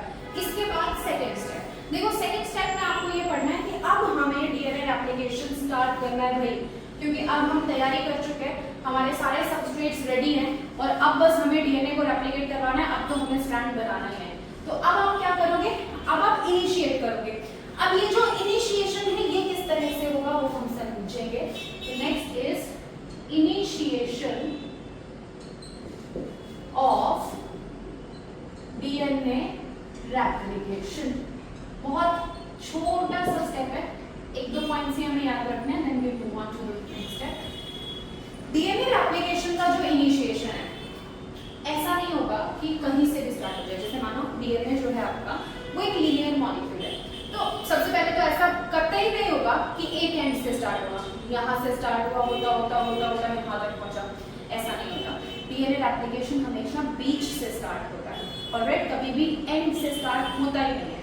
Speaker 1: इसके बाद सेकंड स्टेप देखो सेकंड स्टेप में आपको ये पढ़ना है कि अब हमें डीएनए रेप्लिकेशन स्टार्ट करना है भाई, क्योंकि अब हम तैयारी कर चुके हैं, हमारे सारे सबस्ट्रेट्स रेडी हैं और अब बस हमें डीएनए को रेप्लिकेट करवाना है। अब तो हमें स्ट्रैंड बनाना ही है। तो अब आप क्या करोगे, अब आप इनिशिएट करोगे। अब ये जो इनिशिएशन है ये किस तरह से होगा वो हम समझेंगे। Next is initiation of DNA replication. बहुत छोटा सा स्टेप है, एक दो पॉइंट्स ही हमें याद रखने हैं, then we move on to the next step. DNA replication का जो इनिशिएशन है ऐसा नहीं होगा कि कहीं से भी स्टार्ट हो जाए। जैसे मानो डीएनए जो है आपका वो एक लीनियर मॉलिक्यूल है, तो सबसे पहले तो ऐसा कतई ही नहीं होगा कि एक एंड से स्टार्ट होगा, यहाँ से स्टार्ट हुआ होता होता होता होता यहाँ तक पहुंचा, ऐसा नहीं होता। डीएनए रेप्लिकेशन हमेशा बीच से स्टार्ट होता है, ऑलराइट, कभी भी एंड से स्टार्ट होता ही नहीं है।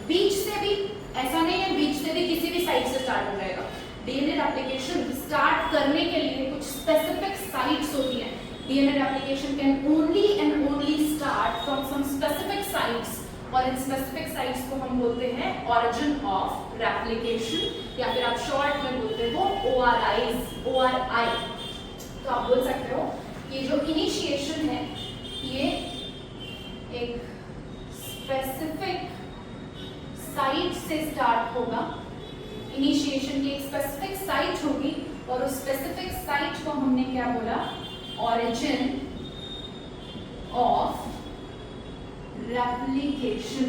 Speaker 1: बीच से भी ऐसा नहीं है, बीच से भी किसी भी साइड से स्टार्ट हो जाएगा। डीएनए रेप्लिकेशन स्टार्ट करने के लिए कुछ स्पेसिफिक साइट्स होती हैं। DNA replication can only start from some specific sites, और इन specific sites को हम बोलते हैं origin of replication, या फिर आप short में बोलते हो ORIs, ORI। तो आप बोल सकते हो ये जो initiation है ये एक specific site से start होगा। Initiation की एक specific site होगी और उस specific site को हमने क्या बोला, origin of replication,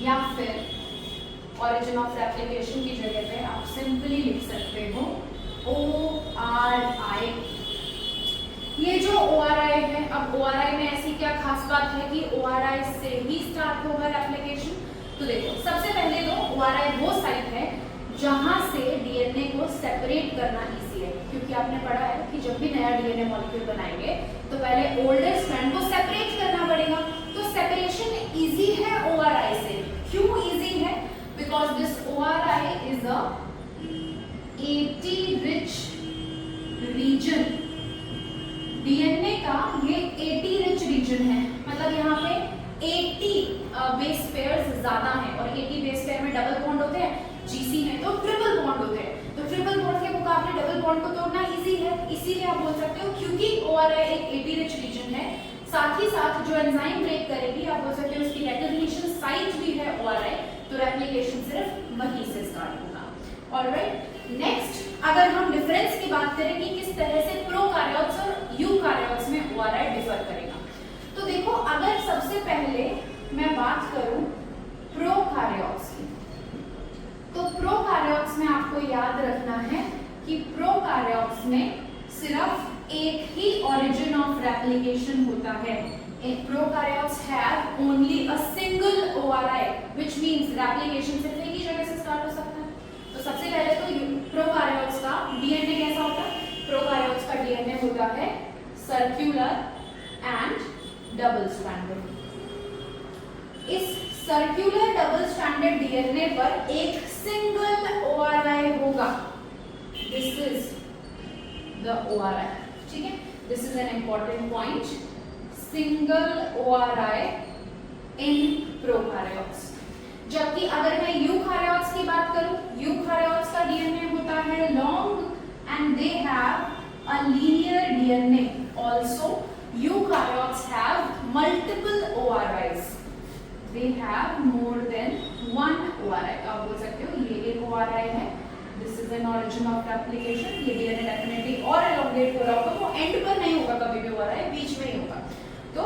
Speaker 1: या फिर origin of replication की जगह पे आप सिंपली लिख सकते हो ORI। ये जो ORI है, अब ORI में ऐसी क्या खास बात है कि ORI से ही स्टार्ट होगा रेप्लिकेशन। तो देखो सबसे पहले तो ORI वो साइट है जहां से डीएनए को सेपरेट करना इजी है, क्योंकि आपने पढ़ा है कि जब भी नया डीएनए मॉलिक्यूल बनाएंगे तो पहले ओल्डर स्ट्रैंड को सेपरेट करना पड़ेगा। तो सेपरेशन इजी है ORI से। क्यों इजी है? Because this ORI is a AT rich region. DNA का ये AT रिच रीजन है, मतलब यहाँ पे 80 बेस पेयर्स ज्यादा हैं, और 80 बेस पेयर में डबल बॉन्ड होते हैं, जीसी में तो ट्रिपल बॉन्ड होते हैं। तो ट्रिपल बॉन्ड के मुकाबले डबल बॉन्ड को तोड़ना इजी है, इसीलिए आप बोल सकते हो क्योंकि ORI एक AT रिच रीजन है। साथ ही साथ जो एंजाइम ब्रेक करेगी आप बोल सकते हो उसकी रेकग्निशन साइट भी है ORI, तो रेप्लिकेशन सिर्फ वहीं से स्टार्ट होगा। ऑलराइट, नेक्स्ट अगर हम डिफरेंस की बात करें कि किस तरह से प्रोकैरियोट्स और यूकैरियोट्स में ORI डिफर करेगा, तो देखो अगर सबसे पहले मैं बात करूं प्रोकैरियोट्स की, तो प्रोकैरियोट्स में आपको याद रखना है कि प्रोकैरियोट्स में सिर्फ एक ही origin of replication होता है। Prokaryotes have only a single ORI, which means replication सिर्फ एक ही जगह से स्टार्ट हो सकता है। तो सबसे पहले तो प्रोकैरियोट्स का डीएनए कैसा होता है? प्रोकैरियोट्स का डीएनए होता है सर्कुलर एंड डबल स्ट्रैंडेड। इस सर्कुलर डबल स्ट्रैंडेड डीएनए पर एक सिंगल ORI होगा। दिस इज द ORI, ठीक है, this is an important point, single ORI in prokaryotes. जबकि अगर मैं यूकैरियोट्स की बात करूं, यूकैरियोट्स का डीएनए होता है long and they have a linear DNA also. Eukaryotes have multiple ORIs, they have more than one ORI। आप बोल सकते हो ये एक ORI है, this is an origin of replication। ये डीएनए डेफिनेटली और elongate हो रहा होगा, वो एंड पर नहीं होगा कभी भी ORI, बीच में ही होगा। तो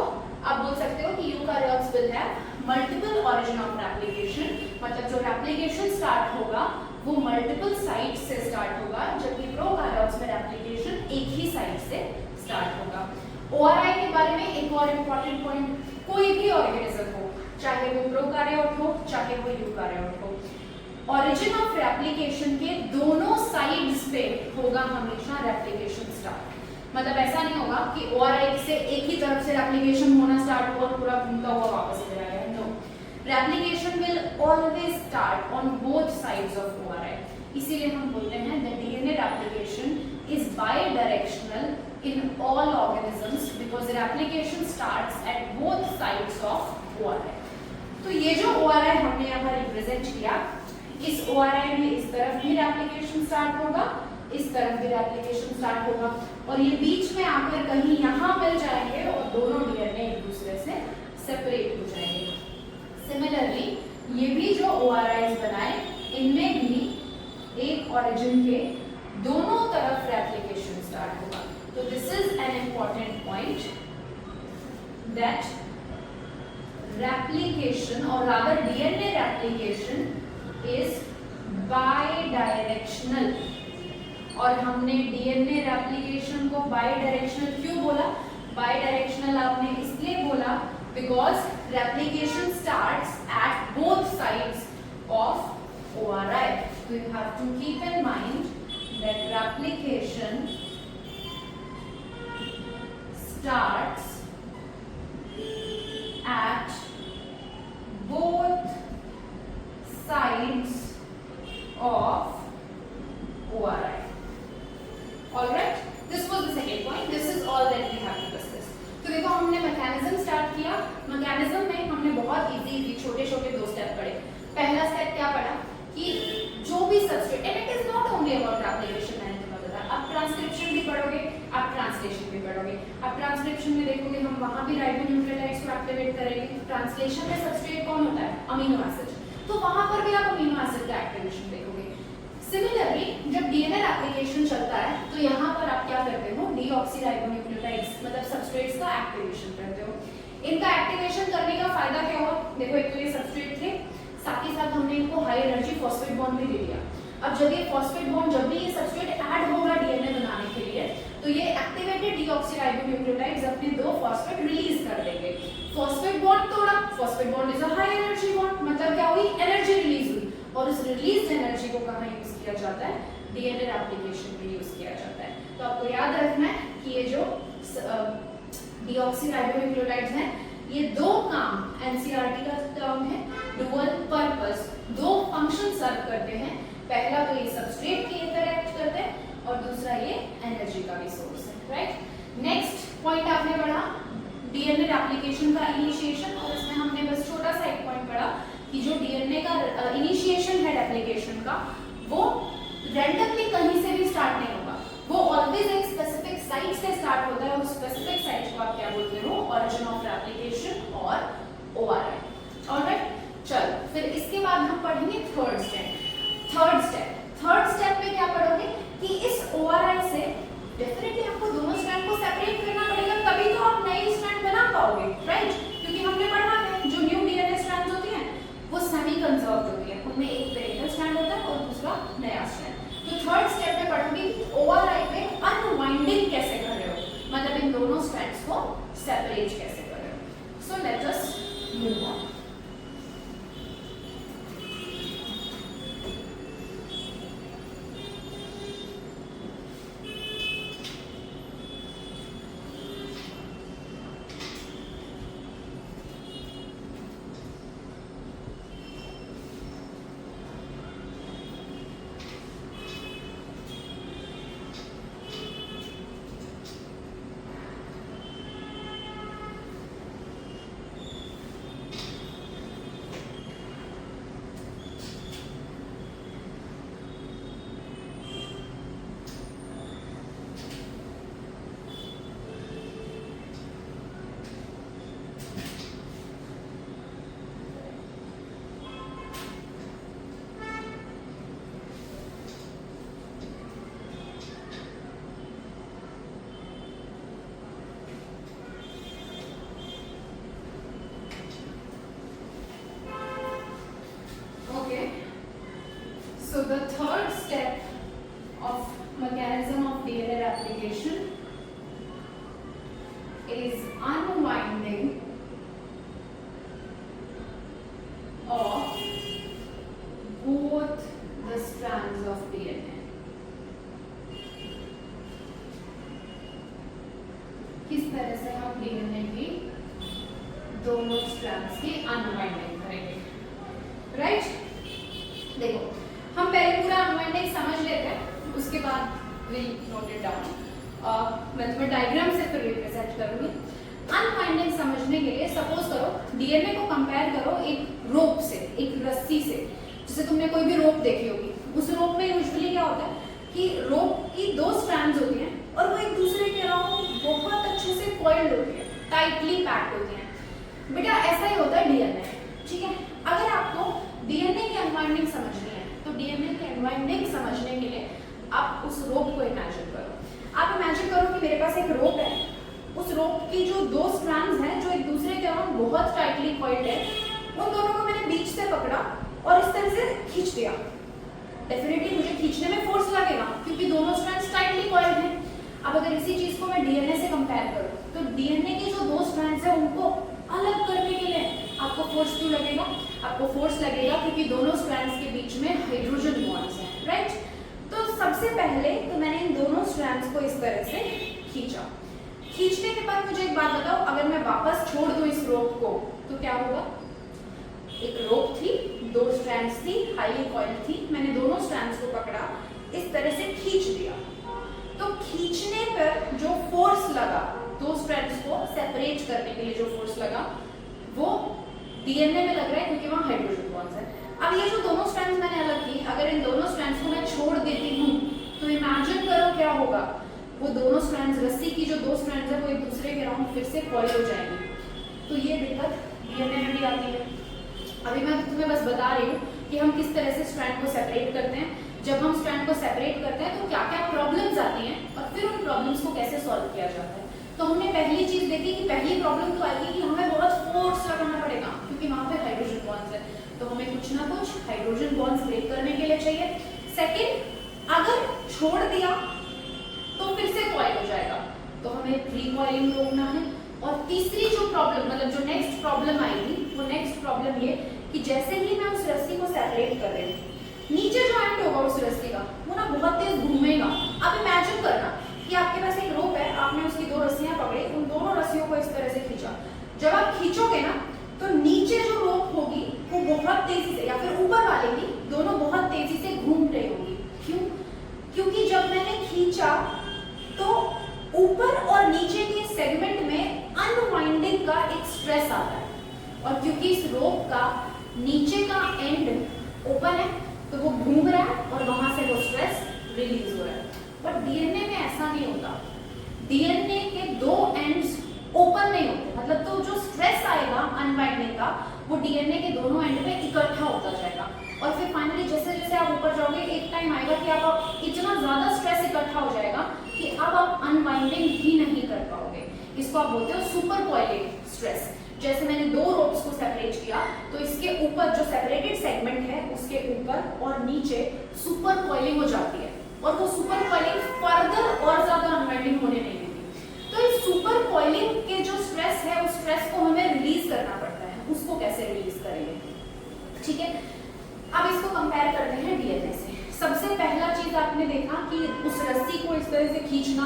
Speaker 1: आप बोल सकते हो कि eukaryotes will have multiple origin of replication, मतलब जो रेप्लिकेशन स्टार्ट होगा वो मल्टीपल साइट से स्टार्ट होगा, जबकि प्रोकैरियोट्स में रेप्लिकेशन एक ही साइट से स्टार्ट होगा। ORI के बारे में एक और इम्पॉर्टेंट पॉइंट, कोई भी ऑर्गेनिज्म हो, चाहे वो प्रोकैरियोट हो चाहे वो यूकैरियोट हो, ओरिजिन ऑफ रेप्लिकेशन के दोनों साइड्स पे होगा हमेशा रेप्लिकेशन स्टार्ट। मतलब ऐसा नहीं होगा कि ORI से एक ही तरफ से रेप्लिकेशन होना स्टार्ट हुआ और पूरा घूमता हुआ वापस चला गया। No, replication will always start on both sides of ORI। इसीलिए हम बोलते हैं the DNA replication is bidirectional in all organisms because replication starts at both sides of ORI। तो ये जो ORI हमने यहाँ रिप्रेजेंट किया, इस ORI में इस तरफ भी रेप्लिकेशन स्टार्ट होगा, इस तरफ भी रेप्लिकेशन स्टार्ट होगा, और ये बीच में आकर कहीं यहाँ मिल जाएंगे और दोनों डीएनए एक दूसरे से सेपरेट हो जाएंगे। सिमिलरली ये भी जो ORIs बनाए, इनमें भी एक ओरिजिन के दोनों तरफ रेप्लिकेशन स्टार्ट होगा। तो this is an important point that replication or rather DNA replication is bidirectional। और हमने DNA replication को bidirectional क्यों बोला? Bidirectional आपने इसलिए बोला because replication starts at both sides of ORI। So you have to keep in mind that replication starts at both sides of ORI। Alright, this was the second point. This is all that we have to discuss। तो देखो हमने mechanism start किया। Mechanism में हमने बहुत easy छोटे छोटे दो स्टेप पढ़े। पहला स्टेप क्या पढ़ा कि जो भी substrate, and it is not only about application, मैंने तुम्हें बताया, आप ट्रांसक्रिप्शन भी पढ़ोगे, आप ट्रांसलेशन भी पढ़ोगे। आप ट्रांसक्रिप्शन में देखोगे हम वहां भी राइबोन्यूक्लियोटाइड्स को एक्टिवेट करेंगे। ट्रांसलेशन में सबस्ट्रेट कौन होता है? Amino acid. तो वहां पर भी आप अमीनो एसिड का एक्टिवेशन देखोगे। सिमिलरली जब डीएनए एप्लीकेशन चलता है तो यहाँ पर आप क्या करते हो? डीऑक्सीराइबोन्यूक्लियोटाइड्स मतलब सबस्ट्रेट्स का एक्टिवेशन करते हो। इनका एक्टिवेशन करने का फायदा क्या हुआ? देखो एक तो ये सबस्ट्रेट थे, साथ ही साथ हमने इनको हाई एनर्जी फॉस्फेट बॉन्ड भी दे दिया। अब जब ये फॉस्फेट बॉन्ड, जब भी ये सबस्ट्रेट ऐड होगा डीएनए बनाने के लिए, तो ये एक्टिवेटेड डीऑक्सीराइबोन्यूक्लियोटाइड्स अपने दो फॉस्फेट रिलीज कर देंगे। फॉस्फेट बॉन्ड तोड़ा, phosphate bond is a high energy bond, मतलब क्या हुई? एनर्जी रिलीज हुई, और उस रिलीज्ड एनर्जी को कहाँ यूज किया जाता है? डीएनए एप्लीकेशन में यूज किया जाता है। तो आपको याद रखना है कि ये जो डीऑक्सीराइबोन्यूक्लियोटाइड्स हैं, ये दो काम, एनसीईआरटी का टर्म है, डुअल पर्पस, दो फंक्शन सर्व करते हैं। पहला तो ये सबस्ट्रेट के इंटरैक्ट करते हैं और दूसरा ये एनर्जी का भी सोर्स है, राइट। नेक्स्ट पॉइंट आपने पढ़ा डीएनए एप्लीकेशन का इनिशिएशन, और इसमें हमने बस छोटा सा एक पॉइंट पढ़ा कि जो डीएनए का इनिशिएशन है एप्लीकेशन का, वो रैंडमली कहीं से भी स्टार्ट नहीं होगा, वो ऑलवेज एक स्पेसिफिक साइट से स्टार्ट होता है। उस स्पेसिफिक साइट को आप क्या बोलते हो? ओरिजिन ऑफ एप्लीकेशन और ORI। ऑलराइट, चलो फिर इसके बाद हम पढ़ेंगे थर्ड स्टेप। थर्ड स्टेप में क्या पढ़ोगे कि इस ORI से डेफिनेटली आपको दोनों स्ट्रैंड को सेपरेट करना पड़ेगा, तभी तो आप नई स्ट्रैंड बना पाओगे, राइट। क्योंकि हमने पढ़ा है जो न्यू डीएनए स्ट्रैंड्स होती हैं वो सेमी कंजर्व्ड होती है, उनमें एक पेरेंटल स्ट्रैंड होता है और दूसरा नया स्ट्रैंड। तो थर्ड स्टेप में पढ़ोगे ORI में अनवाइंडिंग कैसे कर रहे हो, मतलब इन दोनों स्ट्रैंड्स को सेपरेट कैसे कर रहे हो। So let us move on. So the third step of mechanism of DNA replication is unwinding of both the strands of DNA। किस तरह से हम DNA की दोनों strands की unwinding करेंगे, right? देखो हम पहले पूरा अनवाइंडिंग समझ लेते हैं, उसके बाद विल नोट इट डाउन। मैं तुम्हें डायग्राम से फिर रिप्रेजेंट करूंगी। अनवाइंडिंग समझने के लिए सपोज करो डीएनए को कंपेयर करो एक रोप से, एक रस्सी से। जैसे तुमने कोई भी रोप देखी होगी, उस रोप में यूजुअली क्या होता है कि रोप की 2 स्ट्रैंड्स होती हैं और वो एक दूसरे के अराउंड बहुत अच्छे से कॉइल्ड होती है, टाइटली पैक्ड होती हैं। बेटा ऐसा ही होता है डीएनए, ठीक है। अगर आपको डीएनए की अनवाइंडिंग समझनी है तो डीएनए की अनवाइंडिंग समझने के लिए आप उस रोप को इमेजिन करो। आप इमेजिन करो कि मेरे पास एक रोप है, उस रोप की जो 2 स्ट्रैंड्स हैं जो एक दूसरे के अराउंड बहुत टाइटली कॉइल्ड है, उन दोनों को मैंने बीच से पकड़ा और इस तरह से खींच दिया। डेफिनेटली मुझे खींचने में फोर्स लगेगा क्योंकि दोनों स्ट्रैंड्स टाइटली कॉइल्ड हैं। अब अगर इसी चीज को मैं डीएनए से कंपेयर करूं तो डीएनए के जो 2 स्ट्रैंड्स हैं उनको अलग करने के लिए आपको फोर्स क्यों लगेगा? आपको फोर्स लगेगा क्योंकि दोनों स्ट्रैंड्स के बीच में हाइड्रोजन बॉन्ड्स हैं, राइट। तो सबसे पहले तो मैंने इन दोनों स्ट्रैंड्स को इस तरह से खींचा। खींचने के बाद मुझे एक बात बताओ, अगर मैं वापस छोड़ दूं इस रोप को तो क्या होगा? एक रोप थी, 2 स्ट्रैंड्स थी, हाईली कॉइल्ड थी, मैंने दोनों स्ट्रैंड्स को पकड़ा, इस तरह से खींच दिया। तो खींचने पर जो फोर्स लगा, 2 स्ट्रैंड्स को सेपरेट करने के लिए जो फोर्स लगा वो डीएनए में लग रहा है क्योंकि वहां हाइड्रोजन बॉन्ड्स है। अब ये जो दोनों स्ट्रैंड्स मैंने अलग की, अगर इन दोनों स्ट्रैंड्स को मैं छोड़ देती हूँ तो इमेजिन करो क्या होगा? वो दोनों स्ट्रैंड्स, रस्सी की जो 2 स्ट्रैंड्स है वो एक दूसरे के अराउंड फिर से कॉइल हो जाएंगी। तो ये दिक्कत डीएनए में भी आती है। अभी मैं तुम्हें बस बता रही हूँ कि हम किस तरह से स्ट्रैंड को सेपरेट करते हैं। जब हम स्ट्रैंड को सेपरेट करते हैं तो क्या क्या प्रॉब्लम्स आती हैं और फिर उन प्रॉब्लम्स को कैसे सॉल्व किया जाता है। तो हमने पहली चीज देखी कि पहली प्रॉब्लम तो आएगी कि हमें बहुत फोर्स लगाना पड़ेगा क्योंकि वहां पे हाइड्रोजन बॉन्ड्स है, तो हमें कुछ ना कुछ हाइड्रोजन बॉन्ड्स ब्रेक करने के लिए चाहिए। सेकंड, अगर छोड़ दिया तो फिर से कॉइल हो जाएगा, तो हमें रिकॉइलिंग रोकना है। और तीसरी जो प्रॉब्लम, मतलब जो नेक्स्ट प्रॉब्लम आएगी, वो नेक्स्ट प्रॉब्लम ये कि जैसे ही मैं उस रस्सी को सेपरेट कर रही हूँ, नीचे जो एंड होगा उस रस्सी का वो ना बहुत तेज घूमेगा। अब इमेजिन करना कि आपके पास एक रोप है, आपने उसकी 2 रस्सियां पकड़ी, उन दोनों रस्सियों को इस तरह से खींचा। जब आप खींचोगे ना तो नीचे जो रोप होगी वो बहुत तेजी से, या फिर ऊपर वाले की, दोनों बहुत तेजी से घूम रही होगी। क्यों? क्योंकि जब मैंने खींचा तो ऊपर और नीचे के सेगमेंट में अनवाइंडिंग का एक स्ट्रेस आता है, और क्योंकि इस रोप का नीचे का एंड ओपन है तो वो घूम रहा है और वहां से वो स्ट्रेस रिलीज हो रहा है। बट डीएनए में ऐसा नहीं होता। डीएनए के 2 एंड्स ओपन नहीं होते, मतलब तो जो स्ट्रेस आएगा अनवाइंडिंग का वो डीएनए के दोनों एंड पे इकट्ठा होता जाएगा, और फिर फाइनली जैसे जैसे आप ऊपर जाओगे एक टाइम आएगा कि आप इतना ज्यादा स्ट्रेस इकट्ठा हो जाएगा कि अब आप अनवाइंडिंग ही नहीं कर पाओगे। इसको आप बोलते हो सुपर कॉइलिंग स्ट्रेस। जैसे मैंने 2 रोप्स को सेपरेट किया तो इसके ऊपर जो सेपरेटेड सेगमेंट है उसके ऊपर और नीचे सुपर कॉइलिंग हो जाती है, और वो सुपर कॉइलिंग फर्दर और ज्यादा अनवाइंडिंग होने नहीं देती। तो इस सुपर कॉइलिंग के जो स्ट्रेस है उस स्ट्रेस को हमें रिलीज करना पड़ता है। उसको कैसे रिलीज करेंगे? ठीक है, अब इसको कंपेयर करते हैं डीएनए से। सबसे पहला चीज आपने देखा कि उस रस्सी को इस तरह से खींचना,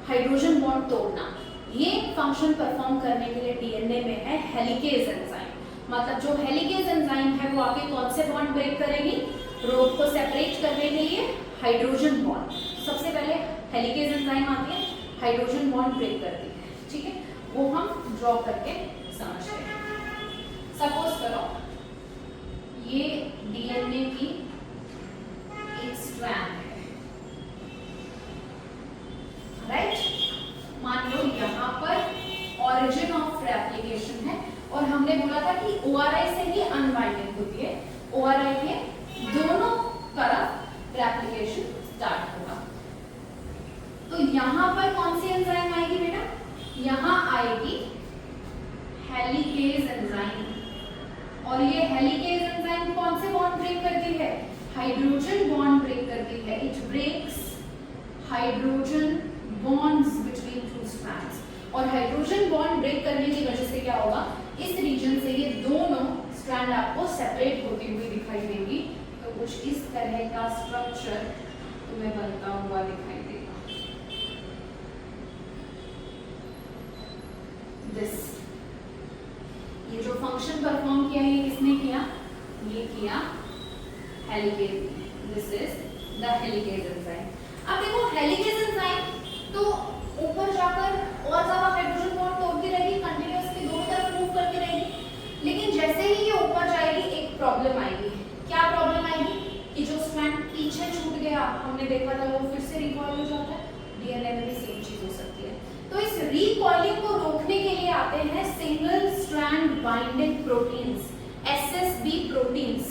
Speaker 1: हाइड्रोजन बॉन्ड तोड़ना, ये फंक्शन परफॉर्म करने के लिए डीएनए में है हेलिकेज एंजाइम। मतलब जो हेलिकेज एंजाइम है वो आगे कौन से बॉन्ड ब्रेक करेगी? रोप को सेपरेट करने के लिए हाइड्रोजन बॉन्ड। सबसे पहले हेलिकेज एंजाइम आती है, हाइड्रोजन बॉन्ड ब्रेक करती है। ठीक है, वो हम ड्रॉ करके समझते हैं। सपोज करो ये डीएनए की एक स्ट्रैंड है, राइट। मान लो यहाँ पर ऑरिजिन ऑफ रेप्लिकेशन है और हमने बोला था कि ORI से ही अनवाइंडिंग होती है। ORI के दोनों तरफ रेप्लिकेशन स्टार्ट होगा। तो यहाँ पर कौन सी एंजाइम आएगी बेटा? यहाँ आएगी हेलिकेज एंजाइम, और ये हेलिकेज एंजाइम कौन से बॉन्ड ब्रेक करती है? हाइड्रोजन बॉन्ड ब्रेक करती है। It breaks hydrogen bonds between 2 strands, और हाइड्रोजन बॉन्ड ब्रेक करने की वजह से क्या होगा? इस रीजन से ये दोनों स्ट्रैंड आपको सेपरेट होती हुई दिखाई देंगी। तो कुछ इस तरह का स्ट्रक्चर तुम्हें बनता हुआ दिखाई देगा। दिस, ये जो फंक्शन परफॉर्म किया ये किसने किया? ये किया helicase. This is the helicase enzyme. अब देखो हेलिकेज एंजाइम तो ऊपर जाकर और ज्यादा हाइड्रोजन बॉन्ड तोड़ती रहेगी, प्रॉब्लम आएगी। क्या प्रॉब्लम आएगी कि जो स्ट्रैंड पीछे छूट गया, हमने देखा था, वो फिर से रिकॉइल हो जाता है। डीएनए में भी सेम चीज हो सकती है। तो इस रिकॉइलिंग को रोकने के लिए आते हैं single strand binding proteins, SSB proteins.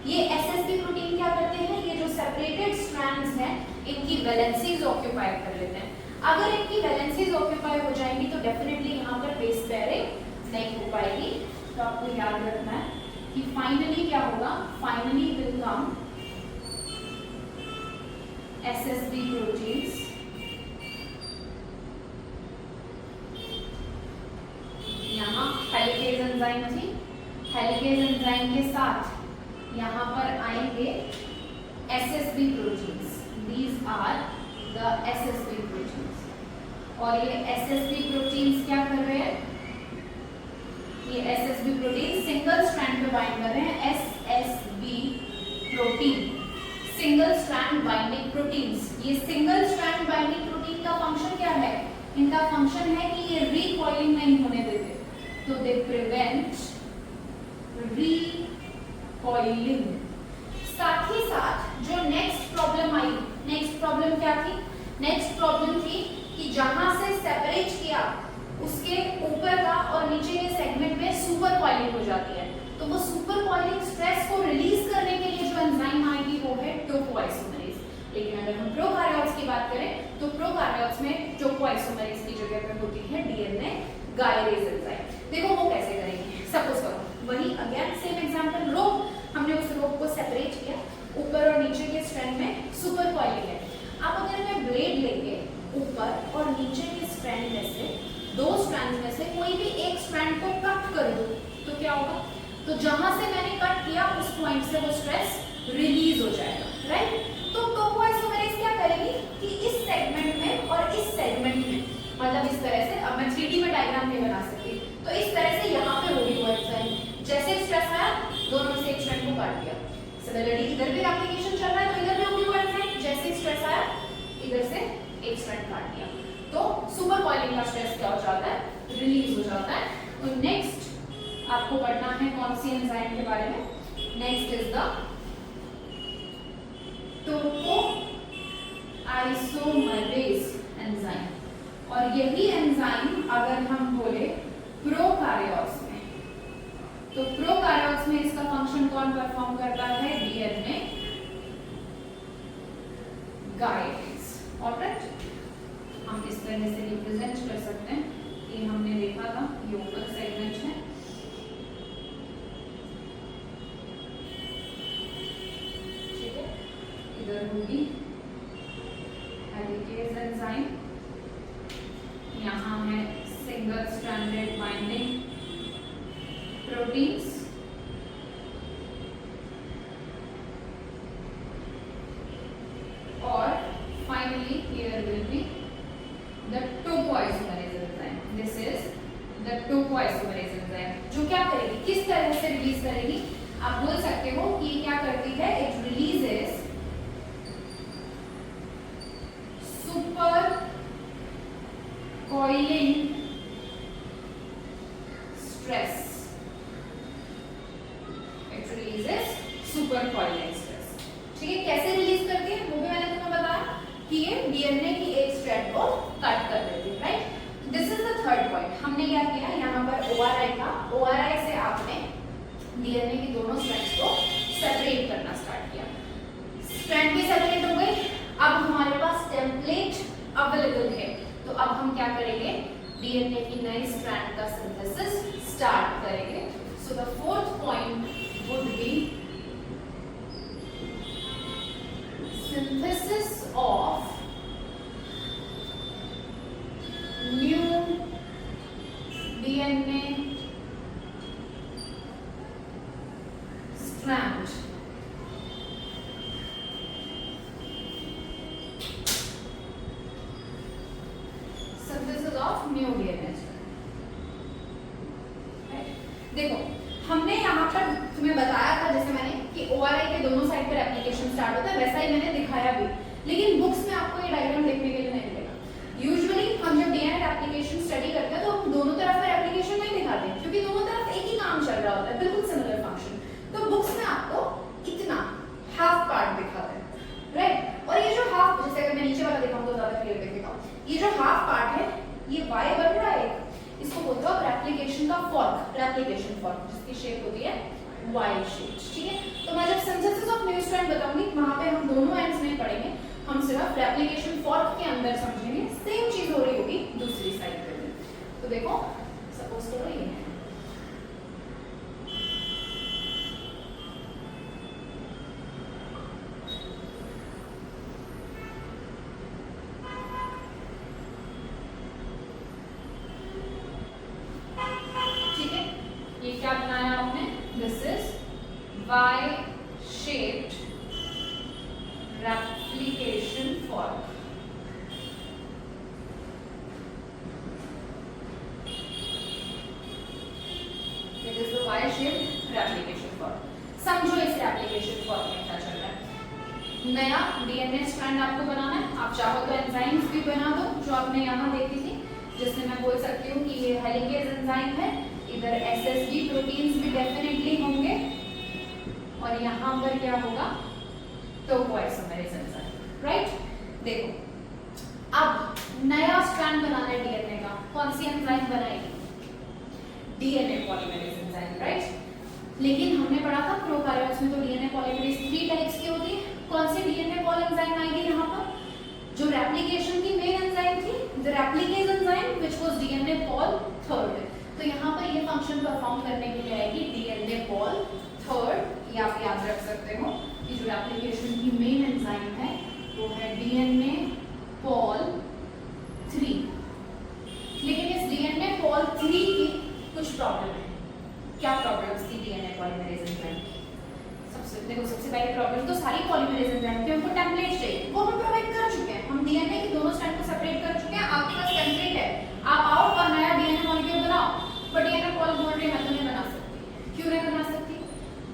Speaker 1: ये एसएसबी प्रोटीन क्या करते हैं, ये जो सेपरेटेड स्ट्रैंड्स हैं इनकी वैलेंसीज ऑक्यूपाई कर लेते हैं। अगर इनकी वैलेंसीज ऑक्यूपाई हो जाएंगी तो डेफिनेटली यहाँ पर बेस पेयरिंग नहीं हो पाएगी। तो आपको याद रखना है कि फाइनली क्या होगा, finally will come SSB proteins यहाँ हेलिकेज एंजाइम थी, हेलिकेज एंजाइम के साथ यहाँ पर आएंगे SSB proteins. These are the SSB proteins. और ये एसएसबी प्रोटीन्स क्या कर रहे हैं, ये एसएसबी प्रोटीन सिंगल स्ट्रैंड पे बाइंड कर रहे हैं। SSB protein single strand binding proteins. ये सिंगल स्ट्रैंड बाइंडिंग प्रोटीन का फंक्शन क्या है, इनका फंक्शन है कि ये रिकॉइलिंग नहीं होने देते, तो दे प्रिवेंट रिकॉइलिंग। साथ ही साथ जो नेक्स्ट प्रॉब्लम आई, नेक्स्ट प्रॉब्लम क्या थी, नेक्स्ट प्रॉब्लम थी कि जहां से सेपरेट किया उसके ऊपर का और नीचे के सेगमेंट में सुपर कॉइलिंग हो जाती है। तो वो सुपर कॉइलिंग स्ट्रेस को रिलीज करने के लिए जो एंजाइम आएगी वो है टोकोआइसोमरेज। लेकिन अगर हम प्रोकार्योट्स की बात करें तो प्रोकार्योट्स में टोकोआइसोमरेज की जगह पर होती है डीएनए गायरेज एंजाइम। देखो वो कैसे करेंगे, सपोज करो वही अगेन सेम एग्जांपल, रोप, हमने उस रोप को सेपरेट किया, ऊपर और नीचे के स्ट्रैंड में सुपर कॉइलिंग है। अब अगर मैं ब्लेड लेके ऊपर और नीचे के स्ट्रैंड में से, दो स्ट्रैंड में से कोई भी एक स्ट्रैंड को कट कर दूं तो क्या होगा, तो जहां से मैंने कट किया उस पॉइंट से वो स्ट्रेस रिलीज हो जाएगा, राइट। तो टोकोआइसोमरेज क्या करेगी कि इस सेगमेंट में और इस सेगमेंट में, मतलब इस तरह से, अब मैं 3D में डायग्राम नहीं बना सकती, तो इस तरह से यहाँ पे होगी वो एंजाइम। जैसे स्ट्रेस आया दोनों में से एक स्ट्रैंड को काट दिया। सिमिलरली इधर भी एप्लीकेशन चल रहा है तो इधर भी होगी वो एंजाइम, जैसे स्ट्रेस आया इधर से एक स्ट्रैंड काट दिया, तो सुपर कॉइलिंग का स्ट्रेस क्या हो जाता है, रिलीज हो जाता है। तो नेक्स्ट आपको पढ़ना है कौन सी एंजाइम के बारे में, नेक्स्ट इज द टोकोआइसोमरेज एंजाइम। और यही एंजाइम अगर हम बोले प्रोकार्योट्स में, तो प्रोकार्योट्स में इसका फंक्शन कौन परफॉर्म करता है, डीएनए गायरेज। ऑलराइट, हम इस तरह से रिप्रेजेंट कर सकते हैं कि हमने देखा था ये ओपन सेगमेंट है, ठीक है, इधर होगी हेलिकेज एंजाइम, यहाँ है सिंगल स्ट्रैंडेड बाइंडिंग प्रोटीन्स, और finally here will be the tocoisomerase enzyme. This is the tocoisomerase enzyme, जो क्या करेगी, किस तरह से रिलीज करेगी, आप बोल सकते हो कि क्या करती है, it releases super coiling stress. It releases super coiling stress. ठीक है, कैसे रिलीज करती है वो भी मैंने तुम्हें बताया कि ये डीएनए की एक स्ट्रैंड को कट कर देती है, right. This is the third point. हमने क्या किया, यहाँ पर ओआरआई का, ओआरआई से आपने डीएनए की दोनों स्ट्रैंड्स को सेपरेट करना स्टार्ट किया, स्ट्रैंड भी सेपरेट हो गई। अब हमारे पास टेम्पलेट अवेलेबल है, तो अब हम क्या करेंगे, डीएनए की नई स्ट्रैंड का सिंथेसिस स्टार्ट करेंगे। So the fourth point would be synthesis of new DNA strand. Synthesis of new DNA strand. देखो हमने यहाँ पर तुम्हें बताया था, जैसे मैंने कि ओआरआई के दोनों साइड पर एप्लीकेशन स्टार्ट होता है, वैसा ही मैंने दिखाया भी, लेकिन बुक्स में आपको ये डायग्राम देखने के लिए नहीं मिलेगा। यूजुअली हम जब डीएनए एप्लीकेशन स्टडी करते हैं तो हम दोनों तरफ का एप्लीकेशन नहीं दिखाते, क्योंकि दोनों तरफ एक ही काम चल रहा होता है, बिल्कुल सिमिलर फंक्शन। तो बुक्स में आपको वाई शेप, ठीक है। तो मैं जब सिंथेसिस ऑफ न्यू स्ट्रैंड बताऊंगी वहां पे हम दोनों एंड्स नहीं पढ़ेंगे, हम सिर्फ रेप्लिकेशन फॉर्क के अंदर समझेंगे। सेम चीज हो रही होगी दूसरी साइड पे भी। तो देखो सपोज करो ये है, ठीक है, ये क्या बनाया आपने, this is Y shaped replication fork। It is the Y-shaped replication fork। समझो इस replication fork में क्या चल रहा है। नया DNA स्ट्रैंड आपको बनाना है, आप चाहो तो एंजाइम्स भी बना दो जो आपने यहाँ देखी थी, जिससे मैं बोल सकती हूँ कि ये हेलिकेज एंजाइम है, इधर SSB प्रोटीन्स भी डेफिनेटली होंगे, और यहाँ पर क्या होगा, टोपोआइसोमेरेज एंजाइम, राइट। देखो अब नया स्ट्रैंड बनाना है डीएनए का, कौन सी एंजाइम बनाएगी, डीएनए पॉलीमरेज एंजाइम, राइट। लेकिन हमने पढ़ा था प्रोकैरियोट्स में तो डीएनए पॉलीमरेज 3 टाइप्स की होती है। कौन सी डीएनए पॉल एंजाइम आएगी यहाँ पर, जो रेप्लिकेशन की मेन एंजाइम थी, the replicase enzyme which was DNA pol third. तो यहाँ पर ये फंक्शन परफॉर्म करने के लिए आएगी डीएनए पॉल थर्ड। ये आप याद रख सकते हो कि जो रेप्लिकेशन की मेन एंजाइम है वो है डीएनए पॉल 3। लेकिन इस डीएनए पॉल 3 की कुछ प्रॉब्लम है। क्या प्रॉब्लम्स थी डीएनए पॉलीमरेज एंजाइम की? सबसे पहली प्रॉब्लम तो सारी पॉलीमरेज एंजाइम की, उनको टेम्पलेट चाहिए, वो हम प्रोवाइड कर चुके हैं। हम डीएनए के दोनों स्ट्रैंड को सेपरेट कर चुके हैं, आपके पास टेम्पलेट है, आप आओ और नया डीएनए मॉलिक्यूल बनाओ। पर डीएनए पॉल बोल रही है मैं तो नहीं बना सकती। क्यों नहीं बना सकती?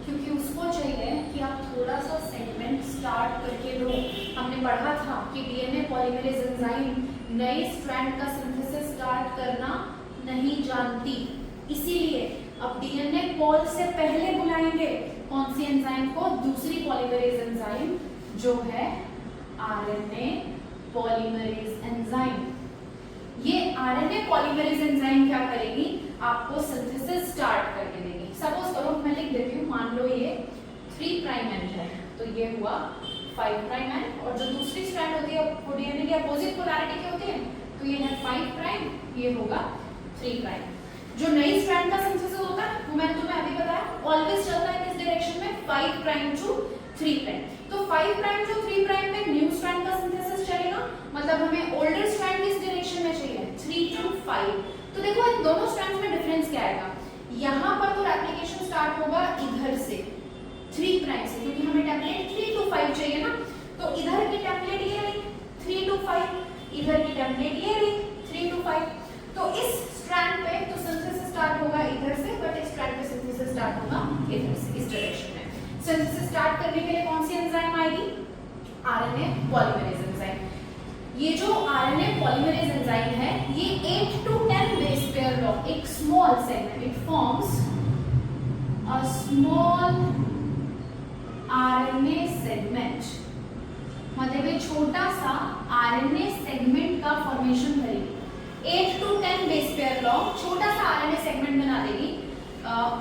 Speaker 1: क्योंकि उसको चाहिए कि आप थोड़ा सा सेगमेंट स्टार्ट करके लो। हमने पढ़ा था कि डीएनए पॉलीमरेज एंजाइम नए स्ट्रैंड का सिंथेसिस स्टार्ट करना नहीं जानती, इसीलिए अब डीएनए पॉल से पहले बुलाएंगे कौन सी एंजाइम को, दूसरी पॉलीमरेज एंजाइम जो है आरएनए पॉलीमरेज एंजाइम। ये आरएनए पॉलीमरेज एंजाइम क्या करेगी, आपको सिंथेसिस स्टार्ट करके देगी। सपोज करो मैं लिख देती हूँ, मान लो ये 3 प्राइम एंड है, तो ये हुआ 5 प्राइम एंड, और जो दूसरी स्ट्रैंड होती है वो डीएनए की अपोजिट पोलैरिटी की होती है, तो ये है 5 प्राइम, ये होगा 3 प्राइम। जो नई स्ट्रैंड का सिंथेसिस होता है वो मैंने तुम्हें अभी बताया, ऑलवेज चलता है किस डायरेक्शन में, 5 प्राइम टू 3 प्राइम। तो 5 प्राइम टू 3 प्राइम में न्यू स्ट्रैंड का सिंथेसिस चलेगा, मतलब हमें ओल्डर स्ट्रैंड किस डायरेक्शन में चाहिए, 3 टू 5। तो देखो इन दोनों स्ट्रैंड्स में डिफरेंस क्या आएगा, यहाँ पर तो रेप्लिकेशन स्टार्ट होगा इधर से 3 प्राइम से, क्योंकि हमें टेम्पलेट 3 टू 5 चाहिए ना, तो इधर की टेम्पलेट ये रही 3 टू 5, इधर की टेम्पलेट ये रही 3 टू 5। तो इस स्ट्रैंड पे तो सिंथेसिस स्टार्ट होगा इधर से, बट इस स्ट्रैंड पे सिंथेसिस स्टार्ट होगा इधर से, इस डायरेक्शन में। सिंथेसिस स्टार्ट करने के लिए कौन सी एंजाइम आएगी, आरएनए पॉलीमरेज एंजाइम। ये जो आरएनए पॉलीमरेज एंजाइम है ये 8 to 10 बेस पेयर लॉन्ग, एक small segment, it forms a small RNA segment, मतलब ये छोटा सा आरएनए सेगमेंट का फॉर्मेशन करेगी। 8 to 10 बेस पेयर लॉन्ग छोटा सा आरएनए सेगमेंट बना देगी,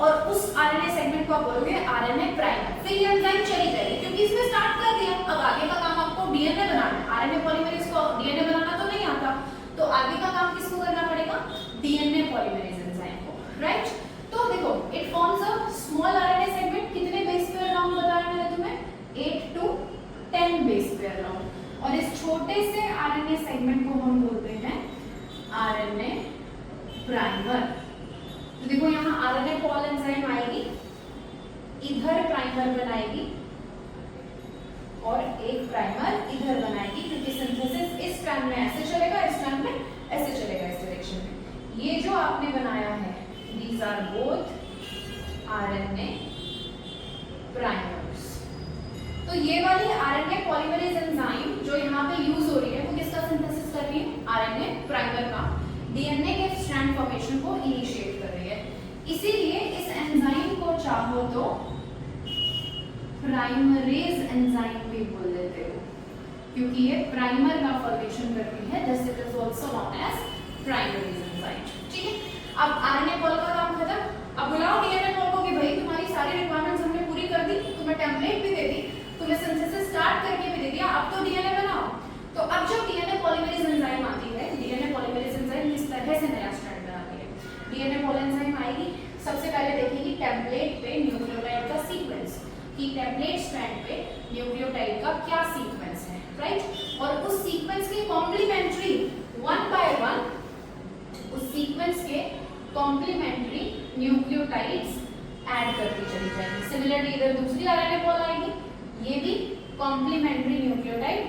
Speaker 1: और उस आरएनए सेगमेंट को आप बोलोगे आरएनए प्राइमर। फिर ये एंजाइम चली जाएगी, क्योंकि इसने स्टार्ट कर दिया, अब आगे का काम आपको डीएनए बनाना है। आरएनए पॉलीमरेज को डीएनए बनाना तो नहीं आता, तो आगे का काम किसको करना पड़ेगा, डीएनए पॉलीमरेज एंजाइम को, राइट। तो देखो it forms a small RNA segment, कितने बेस पेयर लॉन्ग बताया मैंने तुम्हें, 8 to 10 बेस पेयर लॉन्ग, और इस छोटे से आरएनए सेगमेंट को हम बोलते हैं आरएनए प्राइमर। तो देखो यहाँ आरएनए पॉल एंजाइम आएगी, इधर प्राइमर बनाएगी और एक प्राइमर इधर बनाएगी, क्योंकि सिंथेसिस इस स्ट्रैंड में ऐसे चलेगा, इस स्ट्रैंड में ऐसे चलेगा, इस डायरेक्शन में। ये जो आपने बनाया है these are both RNA primers. तो ये वाली आरएनए पॉलीमरेज एंजाइम जो यहाँ पे यूज हो रही है वो किसका सिंथेसिस कर रही है, आरएनए प्राइमर का, डीएनए के स्ट्रैंड फॉर्मेशन को इनिशिएट कर रही है। इसीलिए इस एंजाइम को चाहो तो प्राइमरेज एंजाइम भी बोल देते हो, क्योंकि ये प्राइमर का फॉर्मेशन करती है, thus it is also known as primase enzyme. ठीक है, अब आरएनए पॉल का काम खत्म। अब बुलाओ डीएनए पॉल को कि भाई तुम्हारी सारी रिक्वायरमेंट टेम्पलेट पे न्यूक्लियोटाइड का सीक्वेंस, कि टेम्पलेट स्ट्रैंड पे न्यूक्लियोटाइड का क्या सीक्वेंस है, राइट। और उस सीक्वेंस के कॉम्प्लीमेंट्री वन बाय वन उस सीक्वेंस के कॉम्प्लीमेंट्री न्यूक्लियोटाइड्स ऐड करती चली जाएगी। सिमिलरली इधर दूसरी आरएनए कॉल आएगी, ये भी कॉम्प्लीमेंट्री न्यूक्लियोटाइड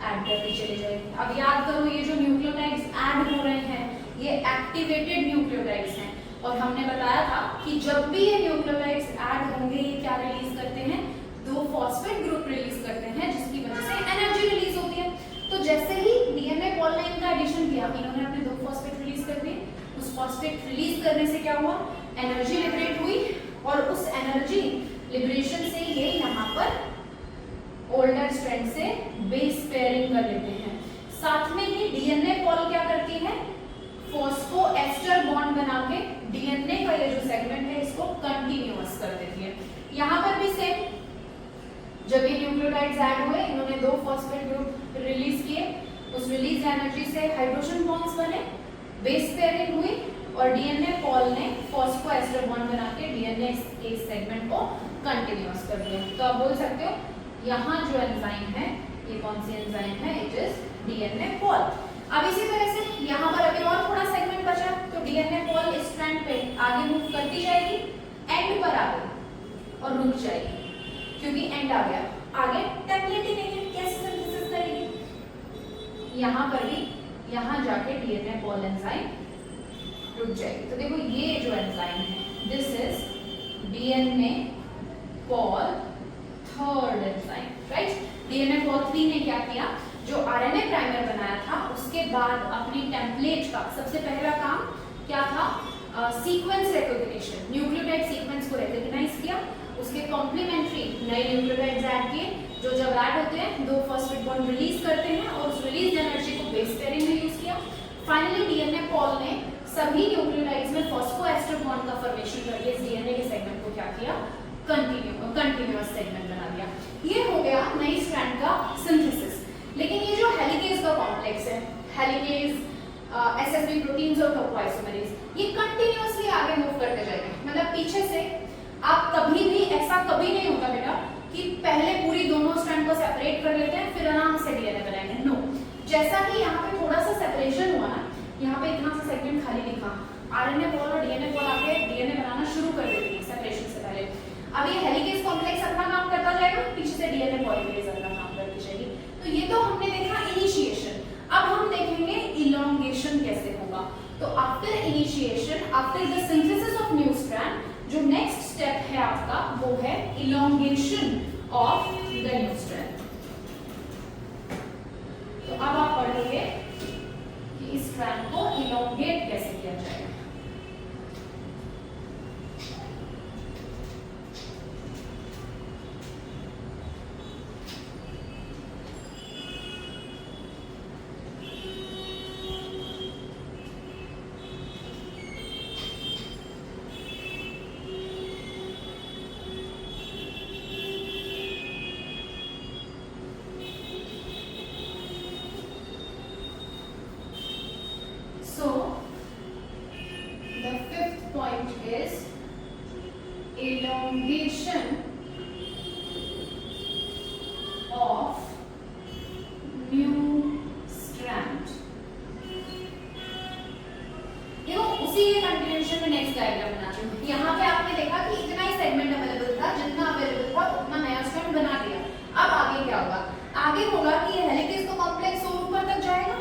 Speaker 1: ऐड करती चली जाएगी। अब याद करो ये जो न्यूक्लियोटाइड्स ऐड हो रहे हैं ये एक्टिवेटेड न्यूक्लियोटाइड्स हैं, और हमने बताया था कि जब भी ये न्यूक्लियोटाइड्स ऐड होंगे ये क्या रिलीज करते हैं, 2 फॉस्फेट ग्रुप रिलीज करते हैं, जिसकी वजह से एनर्जी रिलीज होती है। तो जैसे ही डीएनए पॉल ने इनका एडिशन किया, इन्होंने अपने 2 फॉस्फेट रिलीज कर दिए, उस फॉस्फेट रिलीज करने से क्या हुआ, एनर्जी लिबरेट हुई, और उस एनर्जी लिबरेशन से ये यहाँ पर ओल्डर स्ट्रैंड से बेस पेयरिंग कर लेते हैं। साथ में ही डीएनए कॉल क्या करती है, फॉस्फोएस्टर बॉन्ड बना के डीएनए का ये जो सेगमेंट है इसको कंटीन्यूअस कर देती है। यहाँ पर भी सेम, जब ये न्यूक्लियोटाइड्स ऐड हुए, इन्होंने 2 फॉस्फेट ग्रुप रिलीज किए, उस रिलीज एनर्जी से हाइड्रोजन बॉन्ड्स बने, बेस पेयरिंग हुई, और डीएनए कॉल ने फॉस्फोएस्टर बॉन्ड बना के डीएनए के सेगमेंट को कंटीन्यूअस कर दिया। तो आप बोल सकते हो यहाँ जो एंजाइम है ये कौन सी एंजाइम है, इट इज डीएनए कॉल। अब इसी तरह से यहाँ पर अभी और थोड़ा सेगमेंट बचा, तो डीएनए कॉल इस स्ट्रैंड पे आगे मूव करती जाएगी, एंड पर आ गई और रुक जाएगी, क्योंकि एंड आ गया, आगे टेम्पलेट ही नहीं है, कैसे सिंथेसिस करेगी। यहाँ पर भी यहाँ जाके डीएनए कॉल एंजाइम रुक जाएगी। तो देखो ये जो एंजाइम है this is DNA call third enzyme, right. DNA call 3 ने क्या किया, जो आरएनए प्राइमर बनाया था उसके बाद अपनी टेम्पलेट का सबसे पहला काम क्या था, सीक्वेंस रिकॉग्निशन, न्यूक्लियोटाइड सीक्वेंस को रिकॉग्नाइज किया, उसके कॉम्प्लीमेंट्री नए न्यूक्लियोटाइड्स ऐड किए, जो जब ऐड होते हैं 2 फॉस्फेट बॉन्ड रिलीज करते हैं, और उस रिलीज एनर्जी को बेस पेयरिंग में यूज किया। फाइनली डीएनए कॉल ने सभी न्यूक्लियोटाइड्स में फॉस्फोएस्टर बॉन्ड का फॉर्मेशन करके इस डीएनए के सेगमेंट को क्या किया, कंटीन्यूअस सेगमेंट बना दिया। ये हो गया नई स्ट्रैंड का सिंथेसिस। लेकिन ये जो हेलिकेज का कॉम्प्लेक्स है, हेलिकेज, एसएसबी प्रोटीन्स और टॉपोआइसोमेरेज, ये कंटीन्यूअसली आगे मूव करते जाएंगे। मतलब पीछे से आप कभी भी, ऐसा कभी नहीं होगा बेटा कि पहले पूरी दोनों स्ट्रैंड को सेपरेट कर लेते हैं फिर आराम से डीएनए बनाएंगे, नो। जैसा कि यहाँ पे थोड़ा सा सेपरेशन हुआ ना, यहाँ पे इतना सा सेगमेंट खाली दिखा, आरएनए कॉल और डीएनए कॉल आके डीएनए बनाना शुरू कर देती है सेपरेशन से पहले। अब ये हेलिकेज कॉम्प्लेक्स अपना काम करता जाएगा, पीछे से डीएनए पॉलीमरेज अपना काम करती जाएगी। तो ये तो हमने देखा इनिशिएशन। अब हम देखेंगे इलोंगेशन कैसे होगा। तो after initiation, after the synthesis of new strand, जो नेक्स्ट स्टेप है आपका वो है elongation of the new strand. तो अब आप पढ़ोगे कि इस स्ट्रैंड को इलोंगेट कैसे किया जाएगा। So the fifth point is elongation of new strand. देखो उसी के कंटिन्यूएशन में नेक्स्ट डायग्राम बनाते हैं। यहाँ पे आपने देखा कि इतना ही सेगमेंट अवेलेबल था, जितना अवेलेबल था उतना नया स्ट्रैंड बना दिया। अब आगे क्या होगा, आगे होगा कि ये हेलिकेज का कॉम्प्लेक्स और ऊपर तक जाएगा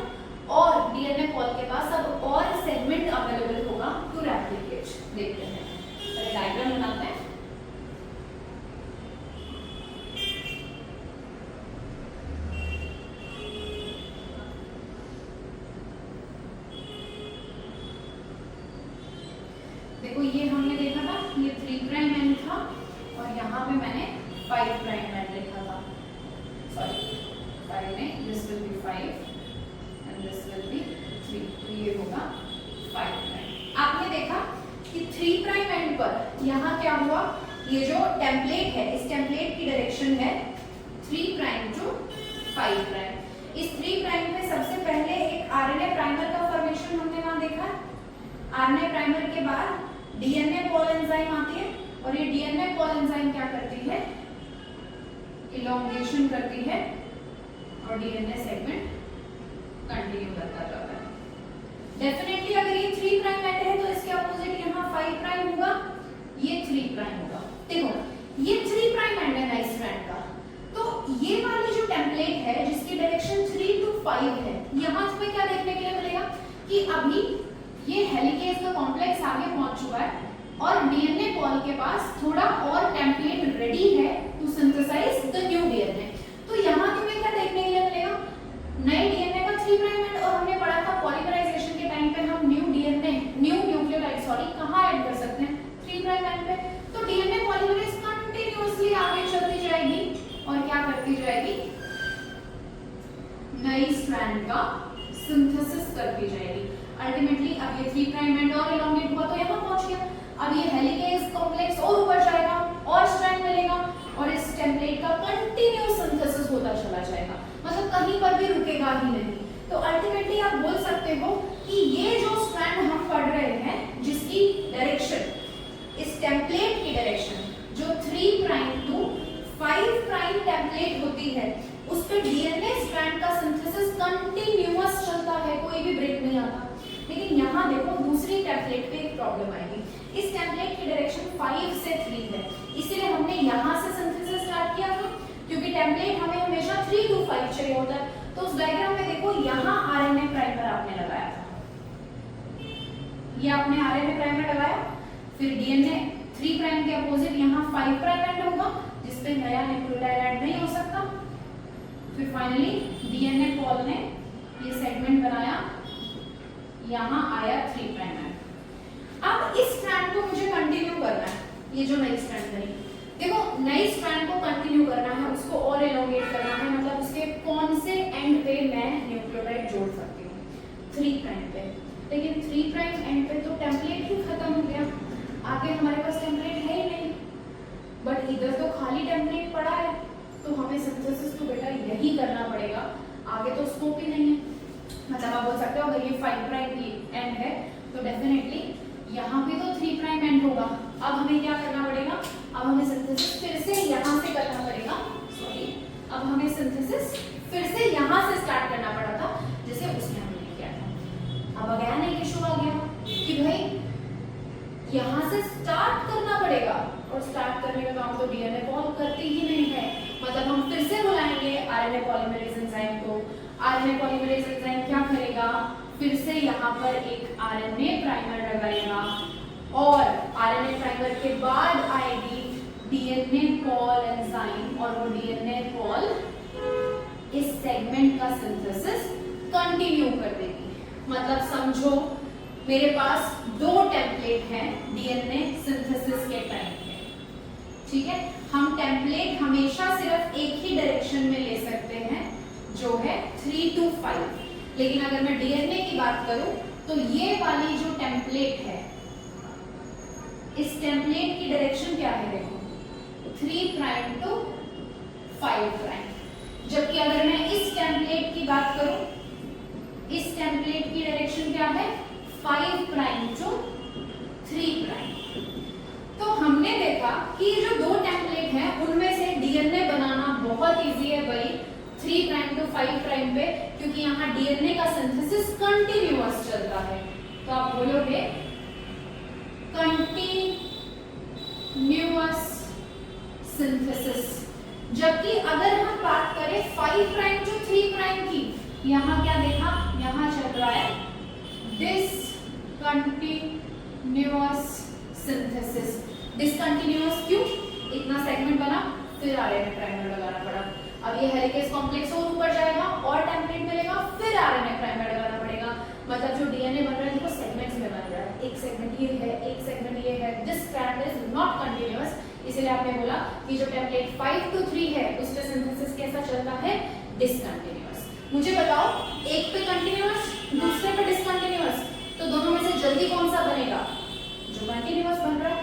Speaker 1: और डीएनए कॉल के पास अब और सेगमेंट अवेलेबल होगा टू रेप्लिकेट। देखते हैं, पहले डायग्राम बनाते हैं। देखो ये हमने देखा था, ये 3 प्राइम एंड था और यहाँ पे मैंने 5 प्राइम एंड लिखा था। सॉरी 5 नहीं, this will be 5 and this will be 3। तो ये होगा 5 प्राइम। आपने देखा कि 3 प्राइम एंड पर यहाँ क्या हुआ, ये जो टेम्पलेट है इस टेम्पलेट की डायरेक्शन है 3 प्राइम टू 5 प्राइम। इस 3 प्राइम पे सबसे पहले एक आरएनए प्राइमर का फॉर्मेशन हमने वहां देखा। आरएनए प्राइमर के बाद डीएनए कॉल एंजाइम आती है और ये डीएनए कॉल एंजाइम क्या करती है, इलॉन्गेशन करती है और डीएनए सेगमेंट कंटिन्यू करता जाता है। डेफिनेटली अगर ये 3 प्राइम एंड है तो इसके अपोजिट यहाँ 5 प्राइम होगा, ये 3 प्राइम होगा। देखो ये 3 प्राइम एंड है नाइस स्ट्रैंड का, तो ये वाली जो टेम्पलेट है जिसकी डायरेक्शन 3 to 5 है, यहाँ तुम्हें क्या देखने के लिए मिलेगा कि अभी ये हेलिकेज का कॉम्प्लेक्स आगे पहुंच चुका है और डीएनए कॉल के पास थोड़ा और टेम्पलेट रेडी है to synthesize the new DNA. तो यहाँ तुम्हें क्या देखने के लिए मिलेगा, नए डीएनए का 3 प्राइम एंड, और हमने पढ़ा था पॉलीमराइजेशन के टाइम पे हम न्यू डीएनए न्यू न्यूक्लियोटाइड कहाँ ऐड कर सकते हैं, 3 प्राइम एंड पे। तो डीएनए पॉलीमरेज कंटिन्यूअसली आगे चलती जाएगी और क्या करती जाएगी, नई स्ट्रैंड का सिंथेसिस करती जाएगी। अल्टीमेटली अब ये 3 प्राइम एंड और इलॉन्गेट हुआ तो यहाँ पहुंच गया। अब ये हेलिकेज कॉम्प्लेक्स और ऊपर जाएगा और स्ट्रैंड मिलेगा और इस टेम्पलेट का कंटिन्यूअस सिंथेसिस होता चला जाएगा, मतलब कहीं पर भी रुकेगा ही नहीं। तो अल्टीमेटली आप बोल सकते हो कि ये जो स्ट्रैंड हम पढ़ रहे हैं जिसकी डायरेक्शन, इस टेम्पलेट की डायरेक्शन जो 3 प्राइम टू 5 प्राइम टेम्पलेट होती है, उस पे डीएनए स्ट्रैंड का सिंथेसिस कंटिन्यूअस चलता है, कोई भी ब्रेक नहीं आता। लेकिन यहाँ देखो दूसरी टेम्पलेट पे एक प्रॉब्लम आएगी, इस टेम्पलेट की डायरेक्शन 5 से 3 है, इसीलिए हमने यहाँ से सिंथेसिस स्टार्ट किया था, क्योंकि टेम्पलेट हमें हमेशा 3 to 5 चाहिए होता है। तो उस डायग्राम में देखो यहाँ आरएनए प्राइमर आपने लगाया था, ये आपने आरएनए प्राइमर लगाया, फिर डीएनए 3 प्राइम के अपोजिट यहाँ 5 प्राइम एंड होगा जिसपे नया न्यूक्लियोटाइड ऐड नहीं हो सकता। फिर फाइनली डीएनए कॉल ने ये सेगमेंट बनाया, यहाँ आया 3 प्राइम एंड। अब इस स्ट्रैंड को मुझे कंटिन्यू करना है, ये जो नई स्ट्रैंड बनी, देखो नई स्ट्रैंड को कंटिन्यू करना है, उसको और एलोंगेट करना है, मतलब उसके कौन से एंड पे मैं न्यूक्लियोटाइड जोड़ सकती हूँ, 3 प्राइम पे। लेकिन 3 प्राइम एंड पे तो टेम्पलेट ही खत्म हो गया, आगे हमारे पास टेम्पलेट है ही नहीं, बट इधर तो खाली टेम्पलेट पड़ा है, तो हमें सिंथेसिस तो बेटा यही करना पड़ेगा, आगे तो स्कोप ही नहीं है। मतलब आप बोल सकते हो अगर ये 5 प्राइम एंड है तो डेफिनेटली यहाँ भी तो 3 प्राइम एंड होगा। अब हमें क्या करना पड़ेगा, अब हमें सिंथेसिस फिर से यहाँ से करना पड़ेगा, सॉरी, अब हमें सिंथेसिस फिर से यहाँ से स्टार्ट करना पड़ा था जैसे उसमें हमने किया था। अब अगेन एक इशू आ गया कि भाई यहाँ से स्टार्ट करना पड़ेगा, और स्टार्ट करने का काम तो डीएनए कॉल करती ही नहीं है, मतलब हम फिर से बुलाएंगे आरएनए पॉलीमरेज एंजाइम को। आरएनए पॉलीमरेज एंजाइम क्या करेगा, फिर से यहाँ पर एक आरएनए प्राइमर लगाएगा और आरएनए प्राइमर के बाद आएगी डीएनए कॉल एंजाइम, और वो डीएनए कॉल इस सेगमेंट का सिंथेसिस कंटिन्यू कर देगी। मतलब समझो मेरे पास 2 टेम्पलेट हैं डीएनए सिंथेसिस के टाइम पे, ठीक है। हम टेम्पलेट हमेशा सिर्फ एक ही डायरेक्शन में ले सकते हैं जो है 3 to 5, लेकिन अगर मैं डीएनए की बात करूं तो ये वाली जो टेम्पलेट है, इस टेम्पलेट की डायरेक्शन क्या है, देखो 3 प्राइम टू 5 प्राइम। जबकि अगर मैं इस टेम्पलेट की बात करूं, इस टेम्पलेट की डायरेक्शन क्या है, 5 प्राइम टू 3 प्राइम। तो हमने देखा कि ये जो 2 टेम्पलेट हैं उनमें से डीएनए बनाना बहुत इजी है भाई 3 प्राइम टू 5 प्राइम पे, क्योंकि यहाँ डीएनए का सिंथेसिस कंटिन्यूअस चलता है। तो आप बोलोगे कंटिन्यूअस सिंथेसिस। जबकि अगर हम बात करें 5 प्राइम टू 3 प्राइम की, यहाँ क्या देखा, यहाँ चल रहा है डिसकंटिन्यूअस सिंथेसिस। डिसकंटिन्यूअस क्यों, इतना सेगमेंट बना फिर आरएनए प्राइमर लगाना पड़ा। अब ये हेलिकेज कॉम्प्लेक्स और ऊपर जाएगा और टेम्पलेट मिलेगा, फिर आरएनए प्राइमर लगाना पड़ेगा। मतलब जो डीएनए बन रहा है देखो सेगमेंट्स में बन रहा है, एक सेगमेंट ये है, एक सेगमेंट ये है। This strand is not continuous, इसीलिए आपने बोला कि जो टेम्पलेट 5 to 3 है उसका सिंथेसिस कैसा चलता है, डिसकंटीन्यूअस। मुझे बताओ एक पे कंटीन्यूअस दूसरे पे डिसकंटीन्यूअस, तो दोनों में से जल्दी कौन सा बनेगा, जो कंटीन्यूअस बन रहा है,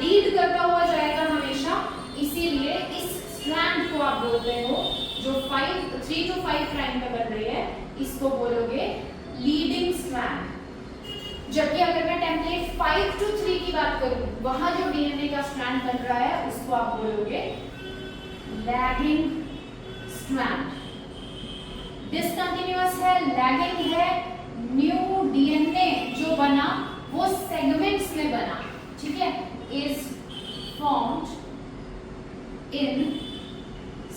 Speaker 1: लीड करता हुआ जाएगा हमेशा। इसीलिए इस स्ट्रैंड को आप बोलते हो जो 3 to 5 प्राइम पे बन रही है, इसको बोलोगे लीडिंग स्ट्रैंड। जबकि अगर मैं टेम्पलेट 5 to 3 की बात करूं, वहां जो डीएनए का स्ट्रैंड बन रहा है उसको आप बोलोगे लैगिंग स्ट्रैंड। डिसकंटिन्यूअस है, लैगिंग है, न्यू डीएनए जो बना वो सेगमेंट्स में बना, ठीक है, इज फॉर्म्ड इन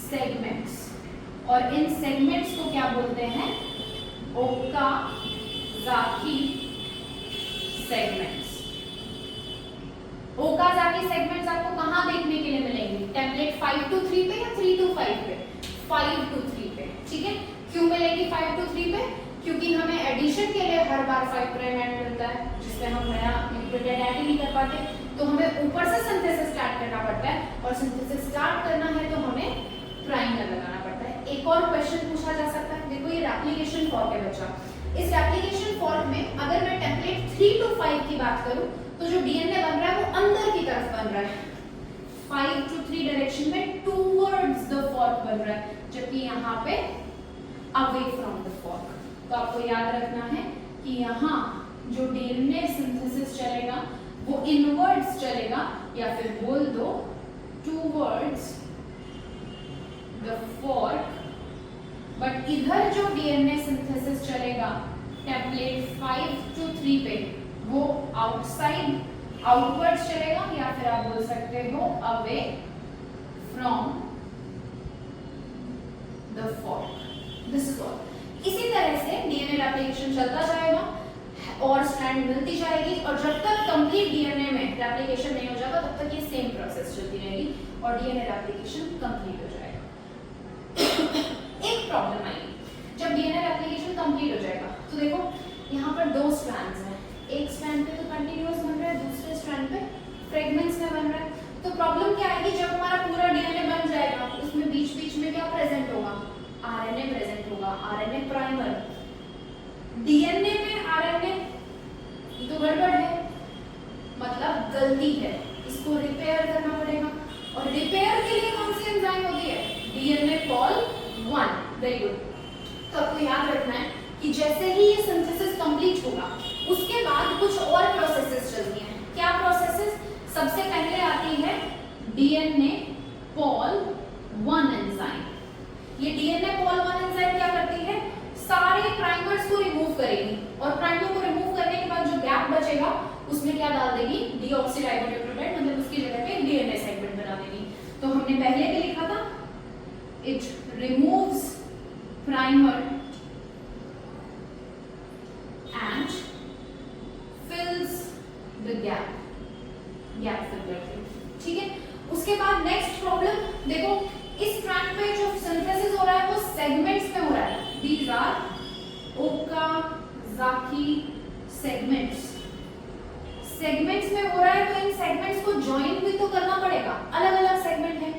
Speaker 1: सेगमेंट्स, और इन सेगमेंट्स को क्या बोलते हैं, ओकाज़ाकी सेगमेंट्स। ओकाज़ाकी सेगमेंट्स आपको कहां देखने के लिए मिलेंगे, टेम्पलेट 5 to 3 पे या 3 to 5 पे, 5 to 3 पे, ठीक है। क्यों मिलेगी 5 to 3 पे, क्योंकि हमें एडिशन के लिए हर बार 5 प्राइम एंड मिलता है, जिससे हम नया न्यूक्लियोटाइड ऐड नहीं कर पाते, तो हमें ऊपर से सिंथेसिस स्टार्ट करना पड़ता है, और सिंथेसिस स्टार्ट करना है तो हमें प्राइमर लगाना पड़ता है। एक और क्वेश्चन पूछा जा सकता है, देखो ये रेप्लिकेशन फॉर्क है बच्चा, इस रेप्लिकेशन फॉर्क में अगर मैं टेम्पलेट 3 to 5 की बात करूं तो जो डीएनए बन रहा है वो अंदर की तरफ बन रहा है, 5 to 3 डायरेक्शन में टूवर्ड्स द फॉर्क बन रहा है, जबकि यहाँ पे अवे फ्रॉम द फॉर्क। तो आपको याद रखना है कि यहाँ जो डीएनए सिंथेसिस चलेगा वो इनवर्ड्स चलेगा, या फिर बोल दो टूवर्ड्स द फॉर्क, बट इधर जो डीएनए सिंथेसिस चलेगा टेम्पलेट 5 to 3 पे वो आउटसाइड आउटवर्ड्स चलेगा, या फिर आप बोल सकते हो away from the fork. This is all. इसी तरह से डीएनए रेप्लिकेशन चलता जाएगा और स्ट्रैंड मिलती जाएगी, और जब तक कंप्लीट डीएनए में रेप्लिकेशन नहीं हो जाता तब तक ये सेम प्रोसेस चलती रहेगी और डीएनए रेप्लिकेशन कंप्लीट हो जाएगा। एक प्रॉब्लम आएगी जब डीएनए रेप्लिकेशन कंप्लीट हो जाएगा, तो देखो यहाँ पर दो स्ट्रैंड्स हैं, एक स्ट्रैंड पे तो कंटिन्यूअस बन रहा है, दूसरे स्ट्रैंड पे फ्रेगमेंट्स में बन रहा है। तो प्रॉब्लम क्या आएगी, जब हमारा पूरा डीएनए बन जाएगा उसमें बीच बीच में क्या प्रेजेंट होगा, आरएनए प्रेजेंट होगा, आरएनए प्राइमर। डीएनए में आरएनए ये तो गड़बड़ है, मतलब गलती है, इसको रिपेयर करना पड़ेगा, और रिपेयर के लिए कौन सी एंजाइम होती है, डीएनए पॉल 1। Very good. तो आपको याद रखना है कि जैसे ही ये सिंथेसिस कंप्लीट होगा उसके बाद कुछ और प्रोसेसेस चलती हैं। क्या प्रोसेसेस, सबसे पहले आती है डीएनए पॉल 1 एंजाइम। ये डीएनए पॉल 1 एंजाइम क्या करती है, सारे प्राइमर्स को रिमूव करेगी, और प्राइमर को रिमूव करने के बाद जो गैप बचेगा उसमें क्या डाल देगी, डीऑक्सीराइबोन्यूक्लियोटाइड, मतलब उसकी जगह पे डीएनए सेगमेंट बना देगी। तो हमने पहले भी लिखा था it removes primer and fills the gap, gap fill करती है, ठीक है। उसके बाद नेक्स्ट प्रॉब्लम देखो, इस स्ट्रैंड पे जो सिंथेसिस हो रहा है वो सेगमेंट्स में हो रहा है, these are Okazaki segments. Segments में हो रहा है तो इन सेगमेंट्स को ज्वाइन भी तो करना पड़ेगा, अलग अलग सेगमेंट है।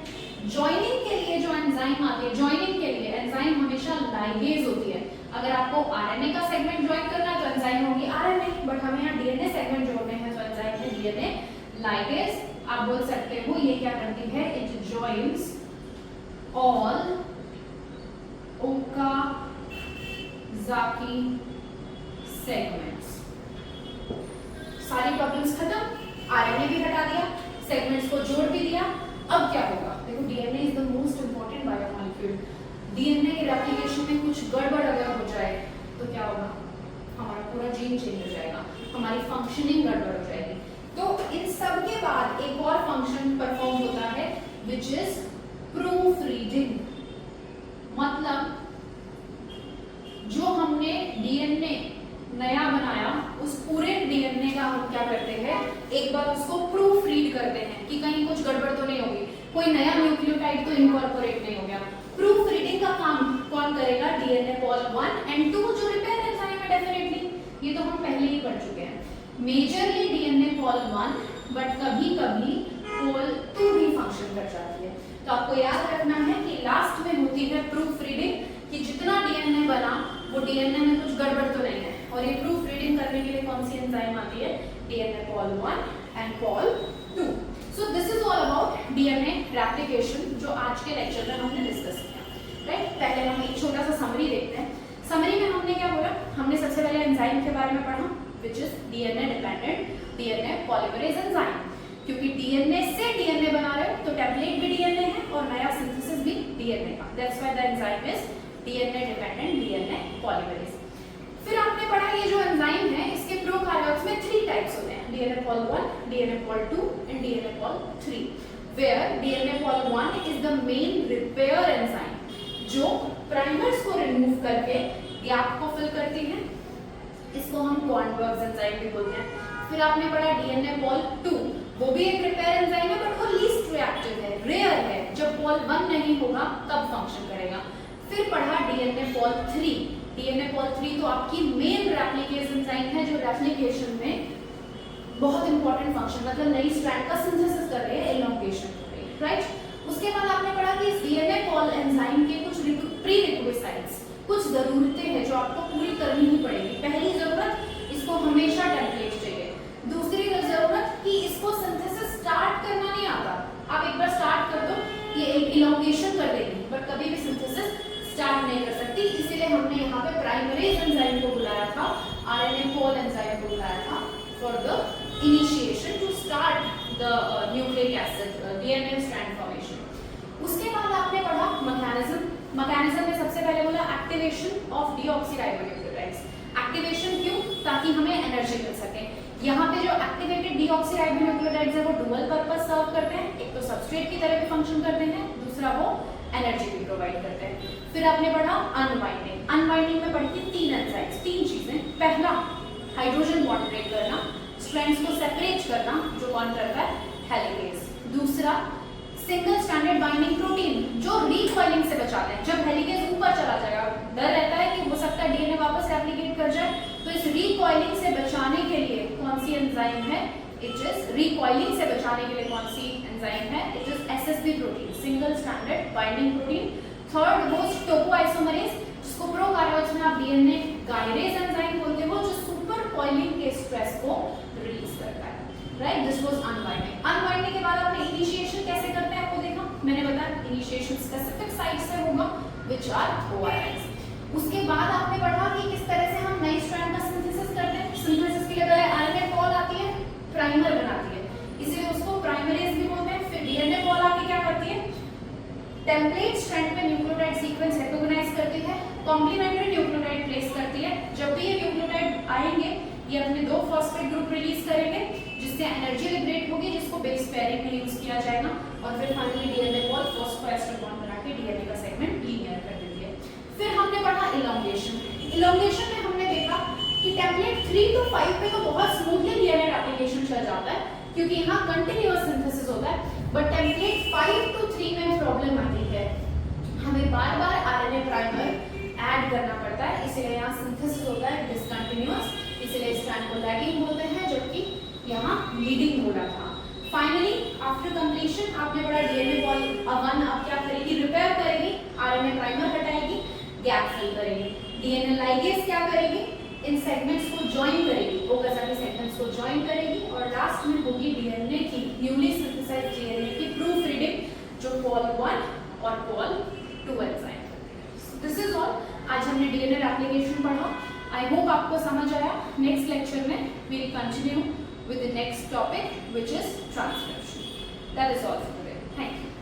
Speaker 1: ज्वाइनिंग के लिए जो एंजाइम आती है, ज्वाइनिंग के लिए एंजाइम हमेशा लाइगेज होती है। अगर आपको आरएनए का सेगमेंट ज्वाइन करना है तो एंजाइम होगी आरएनए, बट हमें यहाँ डीएनए सेगमेंट जोड़ने हैं तो एंजाइम है डीएनए लाइगेज। आप बोल सकते हो ये क्या करती है, it joins all Okazaki segments. सारी प्रॉब्लम्स खत्म, आरएनए भी हटा दिया, सेगमेंट्स को जोड़ भी दिया। अब क्या होगा, देखो DNA is the most important biomolecule. DNA के रेप्लिकेशन में कुछ गड़बड़ अगर हो जाए तो क्या होगा, हमारा पूरा जीन चेंज हो जाएगा, हमारी फंक्शनिंग गड़बड़ हो जाएगी। तो इन सब के बाद एक और फंक्शन परफॉर्म होता है विच इज प्रूफ रीडिंग। मतलब जो हमने डीएनए नया बनाया उस पूरे डीएनए का हम क्या करते हैं, एक बार उसको प्रूफ रीड करते हैं कि कहीं कुछ गड़बड़ तो नहीं होगी, कोई नया न्यूक्लियोटाइड तो इनकॉर्पोरेट नहीं हो गया। प्रूफ रीडिंग का काम कौन करेगा, डीएनए पॉल 1 एंड 2 जो रिपेयर एंजाइम है डेफिनेटली, ये तो हम पहले ही पढ़ चुके हैं। मेजरली डीएनए पॉल 1 बट कभी कभी पॉल 2 भी फंक्शन कर जाती है। तो आपको याद रखना है कि लास्ट में होती है प्रूफ रीडिंग, कि जितना डीएनए बना वो डीएनए में कुछ गड़बड़ तो नहीं है, और ये प्रूफ रीडिंग करने के लिए कौन सी एंजाइम आती है, DNA pol 1 and Paul 2। So this is all about DNA replication जो आज के लेक्चर में हमने डिस्कस किया, राइट। पहले हम एक छोटा सा समरी देखते हैं। समरी में हमने क्या बोला, हमने सबसे पहले एंजाइम के बारे में पढ़ा, which is DNA dependent DNA polymerase enzyme, क्योंकि डीएनए से डीएनए बना रहे हो तो टेम्पलेट भी डीएनए है और नया सिंथेसिस भी डीएनए का, that's why the enzyme is DNA dependent DNA polymerase. फिर आपने पढ़ा ये जो एंजाइम है इसके प्रोकैरियोट्स में 3 टाइप्स होते हैं, DNA pol 1, DNA pol 2 and DNA pol 3, where DNA pol 1 is the main repair enzyme जो प्राइमर्स को रिमूव करके गैप को फिल करती है, इसको हम कॉर्नबर्ग एंजाइम भी बोलते हैं। फिर आपने पढ़ा डीएनए पॉल 2, वो भी एक रिपेयर एंजाइम है बट वो लीस्ट रिएक्टिव है, रेयर है, जब पॉल 1 नहीं होगा तब फंक्शन करेगा। फिर पढ़ा डीएनए पॉल 3, डीएनए पॉल 3 तो आपकी मेन रेप्लिकेज एंजाइम है जो रेप्लिकेशन में बहुत इंपॉर्टेंट फंक्शन, मतलब नई स्ट्रैंड का सिंथेसिस कर रही है, एलोंगेशन कर रही है, राइट। उसके बाद आपने पढ़ा कि इस डीएनए पॉल एंजाइम के कुछ प्रीरिक्विजिट्स, कुछ जरूरतें हैं जो आपको पूरी करनी ही पड़ेगी। पहली जरूरत, इसको हमेशा टेम्पलेट चाहिए। दूसरी जरूरत कि इसको सिंथेसिस स्टार्ट करना नहीं आता, आप एक बार स्टार्ट कर दो ये इलोंगेशन कर देगी बट कभी भी सिंथेसिस स्टार्ट नहीं कर सकती, इसीलिए हमने यहाँ पे प्राइमरेज एंजाइम को बुलाया था, आरएनए पॉल एंजाइम को बुलाया था for the initiation to start the nucleic acid DNA strand formation. उसके बाद आपने पढ़ा मैकेनिज्म में सबसे पहले बोला एक्टिवेशन ऑफ डीऑक्सीराइबोन्यूक्लियोटाइड्स। एक्टिवेशन क्यों? ताकि हमें एनर्जी मिल सके। यहाँ पे जो एक्टिवेटेड डीऑक्सीराइबोन्यूक्लियोटाइड्स है वो डुअल पर्पस सर्व करते हैं, एक तो सबस्ट्रेट की तरह भी फंक्शन करते हैं, दूसरा वो एनर्जी भी प्रोवाइड करते हैं। फिर आपने पढ़ा अनवाइंडिंग। अनवाइंडिंग में पढ़ी थी 3 एंजाइम्स, 3 चीजें। पहला हाइड्रोजन बॉन्ड ब्रेक करना, स्ट्रैंड्स को सेपरेट करना, जो कौन करता है? हेलिकेज। दूसरा सिंगल स्ट्रैंडेड बाइंडिंग प्रोटीन जो रिकॉइलिंग से बचाते हैं, जब हेलिकेज ऊपर चला जाएगा डर रहता है कि हो सकता है डीएनए वापस रेप्लिकेट कर जाए, तो इस रिकॉइलिंग से बचाने के लिए कौन सी एंजाइम है? इट इज रिकॉइलिंग से बचाने के लिए कौन सी एंजाइम है? It is SSB protein, single stranded binding protein. Third वो टोपोआइसोमरेज, जिसको प्रोकैरियोट्स में आप डीएनए गायरेज एंजाइम बोलते हो, जो सुपर कॉइलिंग के स्ट्रेस को रिलीज करता है, right. This was unwinding. Unwinding के बाद आपने इनिशिएशन कैसे करते हैं आपको देखा, मैंने बताया इनिशिएशन स्पेसिफिक साइट से होगा व्हिच आर ओआरआईज। उसके बाद आपने पढ़ा कि किस तरह से हम नई स्ट्रैंड का सिंथेसिस करते हैं। सिंथेसिस के लिए पहले आरएनए पॉल आती है, प्राइमर बनाती है, इसीलिए उसको प्राइमरेज भी बोलते हैं। फिर डीएनए पॉल आके क्या करती है? टेम्पलेट स्ट्रैंड पे न्यूक्लियोटाइड सीक्वेंस रिकॉग्नाइज करती है, कॉम्प्लीमेंट्री न्यूक्लियोटाइड प्लेस करती है। जब भी ये न्यूक्लियोटाइड आएंगे ये अपने 2 फॉस्फेट ग्रुप रिलीज करेंगे, जिससे एनर्जी लिबरेट होगी, जिसको बेस पेयरिंग में यूज किया जाएगा, और फिर finally DNA Paul phosphoester bond बना के डीएनए का सेगमेंट लीनियर कर देती है। फिर हमने पढ़ा इलोंगेशन। इलोंगेशन में हमने देखा कि टेम्पलेट 3 to 5 पे तो बहुत स्मूथली डीएनए रेप्लिकेशन चल जाता है क्योंकि यहाँ कंटिन्यूअस सिंथेसिस होता है, बट टेम्पलेट 5 to 3 में प्रॉब्लम आती है, हमें बार-बार आरएनए प्राइमर ऐड करना पड़ता है, इसलिए यहाँ सिंथेसिस होता है डिसकंटिन्यूअस, इसलिए स्ट्रैंड को लैगिंग बोलते हैं, जबकि यहाँ लीडिंग बोला था। फाइनली आफ्टर कंप्लीशन आपने पढ़ा डीएनए पॉल 1 अब क्या करेगी? रिपेयर करेगी, आरएनए प्राइमर हटाएगी, गैप फिल करेगी। डीएनए लाइगेज क्या करेगी? इन सेगमेंट्स को ज्वाइन करेगी, ओकासा के सेगमेंट्स को ज्वाइन करेगी, और लास्ट में होगी डीएनए की न्यूली सिंथेसाइज्ड डीएनए की प्रूफ रीडिंग, जो पॉल 1 और Paul 2 enzyme. This is all. आज हमने डीएनए एप्लीकेशन पढ़ा, आई होप आपको समझ आया। नेक्स्ट लेक्चर में we will continue with the next topic, which is transcription. That is all for today. Thank you.